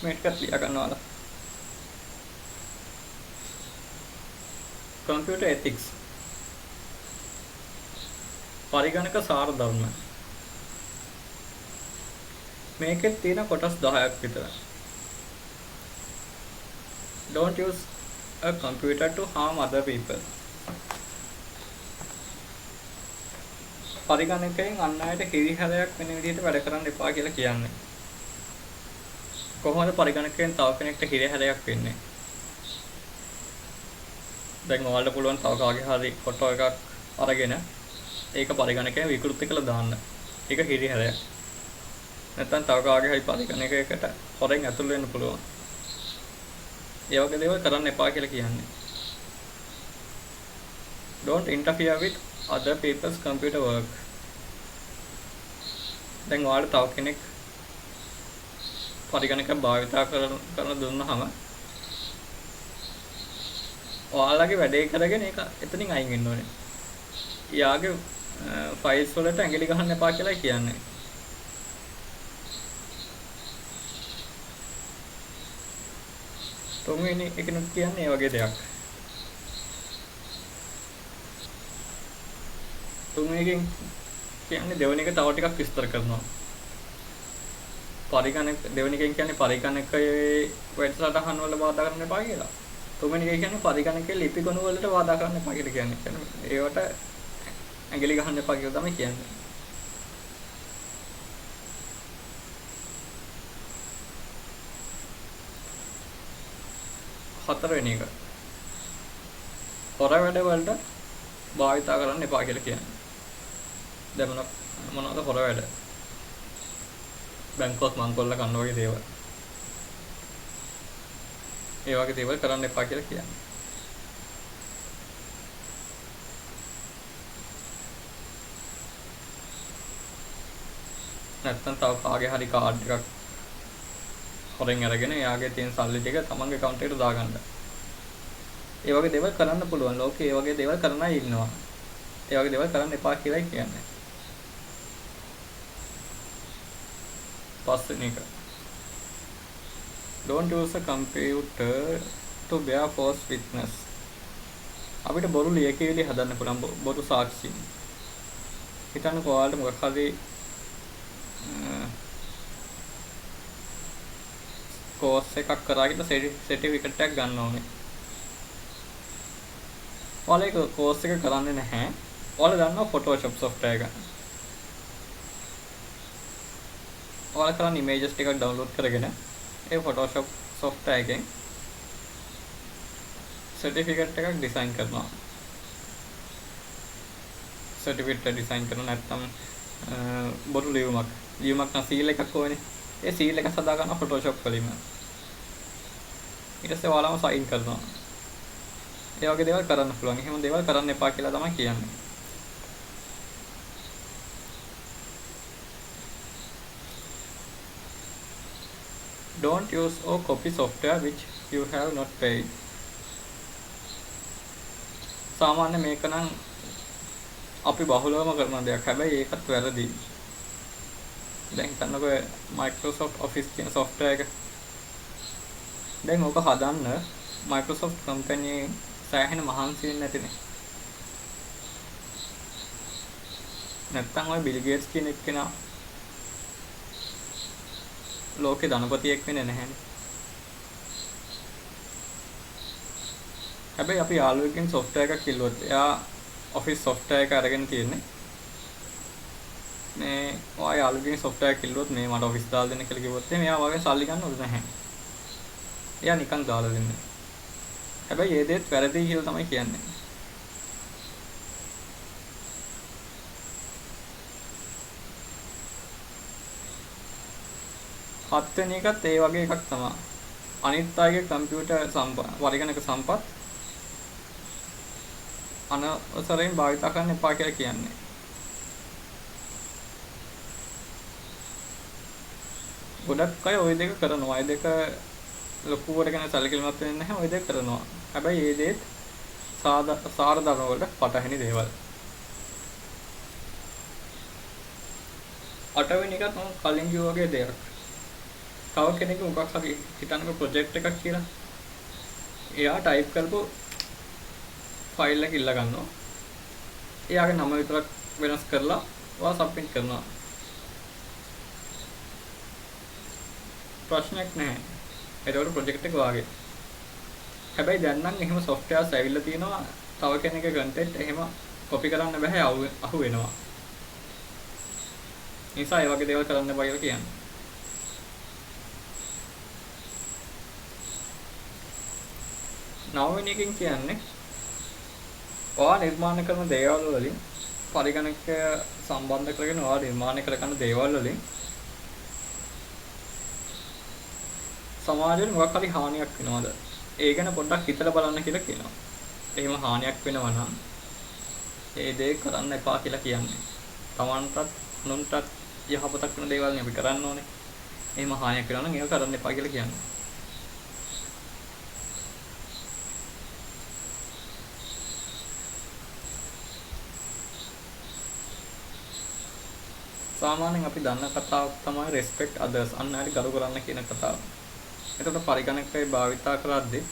මේක ලියා ගන්නවා. computer ethics. පරිගණක සාර ධර්ම. මේකේ තියෙන කොටස් 10ක් විතර. Don't use a computer to harm other people. පරිගණකයෙන් අන් අයට හිරිහැරයක් වෙන විදිහට වැඩ කරන්න එපා කියලා කියන්නේ. කොහොමද පරිගණකයෙන් තව කෙනෙක්ට හිරිහැරයක් වෙන්නේ? දැන් ඔයාලට පුළුවන් තව කාගේ හරි ෆොටෝ එකක් අරගෙන ඒක පරිගණකයෙන් විකෘති කරලා දාන්න. ඒක හිරිහැරයක්. නැත්නම් තව කාගේ හරි පරිගණකයකට හොරෙන් ඇතුල් වෙන්න පුළුවන්. ඒ වගේ දේවල් කරන්න එපා කියලා කියන්නේ. Don't interfere with other people's computer work. දැන් ඔයාලට තව කෙනෙක් පරිගණක භාවිතා කරන දුන්නාම ඔයාලගේ වැඩේ කරගෙන ඒක එතනින් අයින් වෙන්න ඕනේ. යාගේ ෆයිල්ස් වලට ඇඟිලි ගහන්න එපා කියලා කියන්නේ. තුන්වෙනි එකනොත් කියන්නේ ඒ වගේ දෙයක්. තුන්වෙනිගෙන් කියන්නේ දෙවෙනි එක තව ටිකක් විස්තර කරනවා. පරිගණක දෙවෙනි එකෙන් කියන්නේ පරිගණකයේ වැඩසටහන් වල බාධා කරන්න එපා කියලා. තුන්වෙනි එක කියන්නේ පරිගණකයේ ලිපි ගොනු වලට බාධා කරන්න එපා කියලා කියන්නේ. ඒවට ඇඟිලි ගහන්න එපා කියලා තමයි කියන්නේ. හතරවෙනි එක. හොර වැඩ වලට භාවිතා කරන්න එපා කියලා කියන්නේ. දැන් මොනවද හොර වැඩ? බැංකුවක් මංකොල්ල කන්න වගේ දේවල්. ඒ වගේ දේවල් කරන්න එපා කියලා කියන්නේ. නැත්තම් තව කාගේ හරි කාඩ් එකක් හොරෙන් අරගෙන එයාගේ තියෙන සල්ලි ටික තමන්ගේ account එකට දාගන්න. ඒ වගේ දේවල් කරන්න පුළුවන්. ලෝකේ ඒ වගේ දේවල් කරන අය ඉන්නවා. ඒ වගේ දේවල් කරන්න එපා කියලායි කියන්නේ. පස්වෙනි එක. Don't use a computer to bear false witness. අපිට බොරු ලියකියවිලි හදන්න පුළුවන් බොරු සාක්ෂි. හිතන්නකෝ ඔයාලට මොකක් හරි කෝස් එකක් කරාගෙන සර්ටිෆිකට් එකක් ගන්න ඕනේ. ඔයාලා ඒක කෝස් එක කරන්නේ නැහැ. ඔයාලා දන්නවා Photoshop software එක. ඔයාලා කරන්නේ images ටිකක් download කරගෙන ඒ Photoshop software එකෙන් සර්ටිෆිකට් එකක් ඩිසයින් කරනවා. සර්ටිෆිකට් එක ඩිසයින් කරන නැත්නම් බොරු ලියුමක් නම් සීල් එකක් ඕනේ. ඒ සීල් එක සදා ගන්න Photoshop වලින්ම. ඊට පස්සේ ඔයාලම සයින් කරනවා. ඒ වගේ දේවල් කරන්න පුළුවන්. එහෙම දේවල් කරන්න එපා කියලා තමයි කියන්නේ. Don't use or copy software which you have not paid. සාමාන්‍ය මේක නම් අපි බහුලවම කරන දෙයක්. හැබැයි ඒකත් වැරදි. දැන් හිතන්නකෝ Microsoft Office කියන software එක. දැන් ඕක හදන්න Microsoft company සෑහෙන මහන්සි වෙන්නේ නැතිනේ. නැත්තම් ඔය Bill Gates කියන එක්කෙනා ලෝකේ ධනපතියෙක් වෙන්නේ නැහැනේ. හැබැයි අපි යාළුවෙක්ගෙන් software එකක් කිල්ලුවොත් එයා Office software එක අරගෙන තියෙන්නේ. මේ ඔය යාළුවෙක්ගෙන් software එකක් කිල්ලුවොත් මේ මට Office දාලා දෙන්න කියලා කිව්වොත් එයා වගේ සල්ලි ගන්නවද නැහැ. එයා නිකන් දාලා දෙන්නේ. හැබැයි ඒ දෙත් වැරදි කියලා තමයි කියන්නේ. හත්වෙනි එකත් ඒ වගේ එකක් තමයි. අනිත් අයගේ කම්පියුටර් පරිගණක සම්පත් අනවසරයෙන් භාවිත කරන්න එපා කියලා කියන්නේ. ගොඩක් අය ওই දෙක කරනවා. ඒ දෙක ලොකුවට ගැන සැලකිලිමත් වෙන්නේ නැහැ. ওই දෙක කරනවා. හැබැයි මේ දේත් සාර ධර්ම වලට පටහැනි දේවල්. අටවෙනි එකත් මම කලින් කිව්වා වගේ දෙයක්. තව කෙනෙක් මොකක් හරි හිතන්නකෝ ප්‍රොජෙක්ට් එකක් කියලා. එයා ටයිප් කරපු ෆයිල් එක ඉල්ල ගන්නවා. එයාගේ නම විතරක් වෙනස් කරලා ඔයා සබ්මිට් කරනවා. ප්‍රශ්නයක් නැහැ. ඒකට ප්‍රොජෙක්ට් එක වාගේ. හැබැයි දැන් නම් එහෙම softwares ඇවිල්ලා තියෙනවා. තව කෙනෙක්ගේ content එහෙම copy කරන්න බෑ අහු වෙනවා. නිසා ඒ වගේ දේවල් කරන්න බෑ කියලා කියන්නේ. නවවෙනි එකෙන් කියන්නේ ඔයා නිර්මාණය කරන දේවල් වලින් පරිගණකය සම්බන්ධ කරගෙන ඔයා නිර්මාණය කරගන්න දේවල් වලින් සමාජයට මොකක් හරි හානියක් වෙනවද? ඒ ගැන පොඩ්ඩක් හිතලා බලන්න කියලා කියනවා. එහෙම හානියක් වෙනවා නම් ඒ දේ කරන්න එපා කියලා කියන්නේ. තමන්ටත් අනුන්ටත් යහපතක් වෙන දේවල් නේ අපි කරන්න ඕනේ. එහෙම හානියක් වෙනවා නම් ඒක කරන්න එපා කියලා කියන්නේ. සාමාන්‍යයෙන් අපි දන්න කතාවක් තමයි respect others අන් අයට ගරු කරන්න කියන කතාව. එතකොට පරිගණකය භාවිතා කරද්දී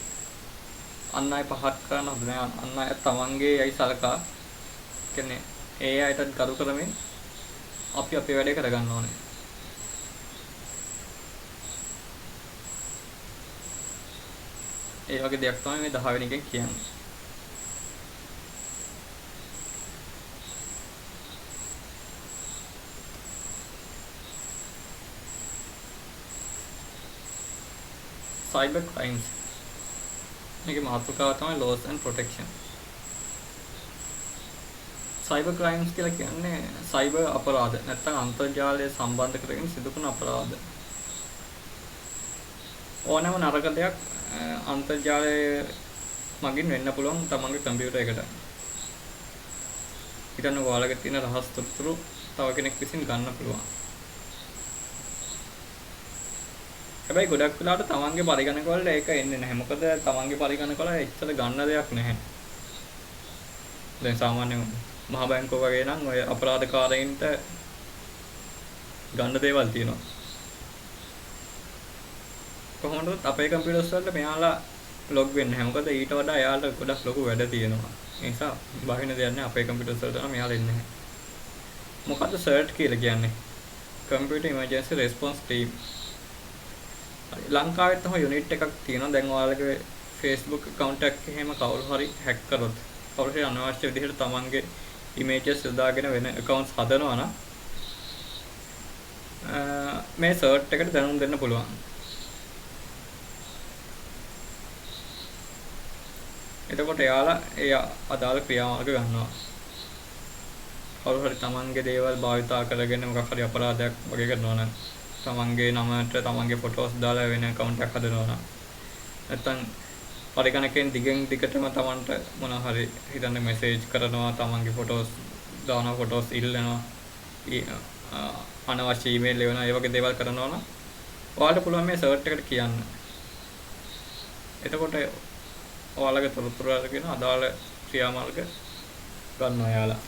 අන් අය පහත් කරන හොඳ නෑ. අන් අය තමන්ගේ යයි සලකා කියන්නේ ඒ අයටත් ගරු කරමින් අපි අපේ වැඩේ කරගන්න ඕනේ. ඒ වගේ දෙයක් තමයි මේ 10 වෙනි එකෙන් කියන්නේ. cyber crimes. මේකේ මාතෘකාව තමයි laws and protection. Cyber crimes කියලා කියන්නේ සයිබර් අපරාධ නැත්නම් අන්තර්ජාලය සම්බන්ධ කරගෙන සිදු කරන අපරාධ. ඕනෑම නරක දෙයක් අන්තර්ජාලය මගින් වෙන්න පුළුවන් තමන්ගේ කම්පියුටර් එකට. ඊටන ඔයාලගේ තියෙන රහස් තොරතුරු තව කෙනෙක් විසින් ගන්න පුළුවන්. හැබැයි ගොඩක් වෙලාවට තමන්ගේ පරිගණක වල ඒක එන්නේ නැහැ. මොකද තමන්ගේ පරිගණක වල එච්චර ගන්න දෙයක් නැහැ. දැන් සාමාන්‍යයෙන් මහ බැංකුව වගේ නම් ඔය අපරාධකාරයින්ට ගන්න දේවල් තියෙනවා. කොහොමද අපේ කම්පියුටර්ස් වලට මෙයාලා ලොග් වෙන්නේ නැහැ. මොකද ඊට වඩා එයාලට ගොඩක් ලොකු වැඩ තියෙනවා. ඒ නිසා බහින දෙයක් නැහැ අපේ කම්පියුටර්ස් වලට නම් මෙයාලා ඉන්නේ නැහැ. මොකද්ද CERT කියලා කියන්නේ? Computer Emergency Response Team. ලංකාවේ තමයි යුනිට් එකක් තියෙනවා. දැන් ඔයාලගේ Facebook account එකක් එහෙම කවුරු හරි hack කරොත් කවුරු හරි අනවශ්‍ය විදිහට තමන්ගේ images යොදාගෙන වෙන accounts හදනවා නම් මේ CERT එකට දැනුම් දෙන්න පුළුවන්. එතකොට එයාලා ඒ අදාළ ක්‍රියාමාර්ග ගන්නවා. කවුරු හරි තමන්ගේ දේවල් භාවිතා කරගෙන මොකක් හරි අපරාධයක් වගේ කරනවා නම් තමන්ගේ නමට තමන්ගේ ෆොටෝස් දාලා වෙන account එකක් හදනවා නම් නැත්නම් පරිගණකෙන් දිගින් දිගටම තමන්ට මොන හරි හිතන්න මෙසේජ් කරනවා තමන්ගේ ෆොටෝස් දානවා ෆොටෝස් ඉල්ලනවා අනවශ්‍ය ඊමේල් එවනවා ඒ වගේ දේවල් කරනවා නම් ඔයාලට පුළුවන් මේ සර්ච් එකට කියන්න. එතකොට ඔයාලගේ තොරතුරු අරගෙන අදාළ ක්‍රියාමාර්ග ගන්නවා යාලා.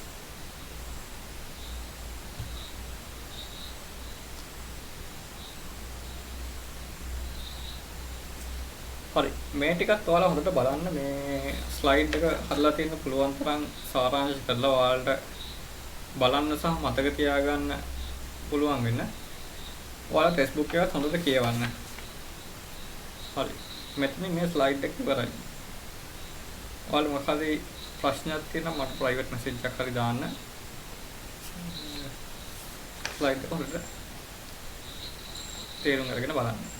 හරි මේ ටිකත් ඔයාලා හොඳට බලන්න මේ ස්ලයිඩ් එක හදලා තියෙන පුළුවන් තරම් සාරාංශ කරලා ඔයාලට බලන්න සහ මතක තියාගන්න පුළුවන් වෙන්න. ඔයාලා ටෙක්ස්ට් එකත් හොඳට කියවන්න. හරි මෙතන මේ ස්ලයිඩ් එක ඉවරයි. ඔයාලා මොකද ප්‍රශ්නයක් තියෙනවා මට ප්‍රයිවට් මෙසේජ් එකක් හරි දාන්න. ස්ලයිඩ් එක හොඳට තේරුම් අරගෙන බලන්න.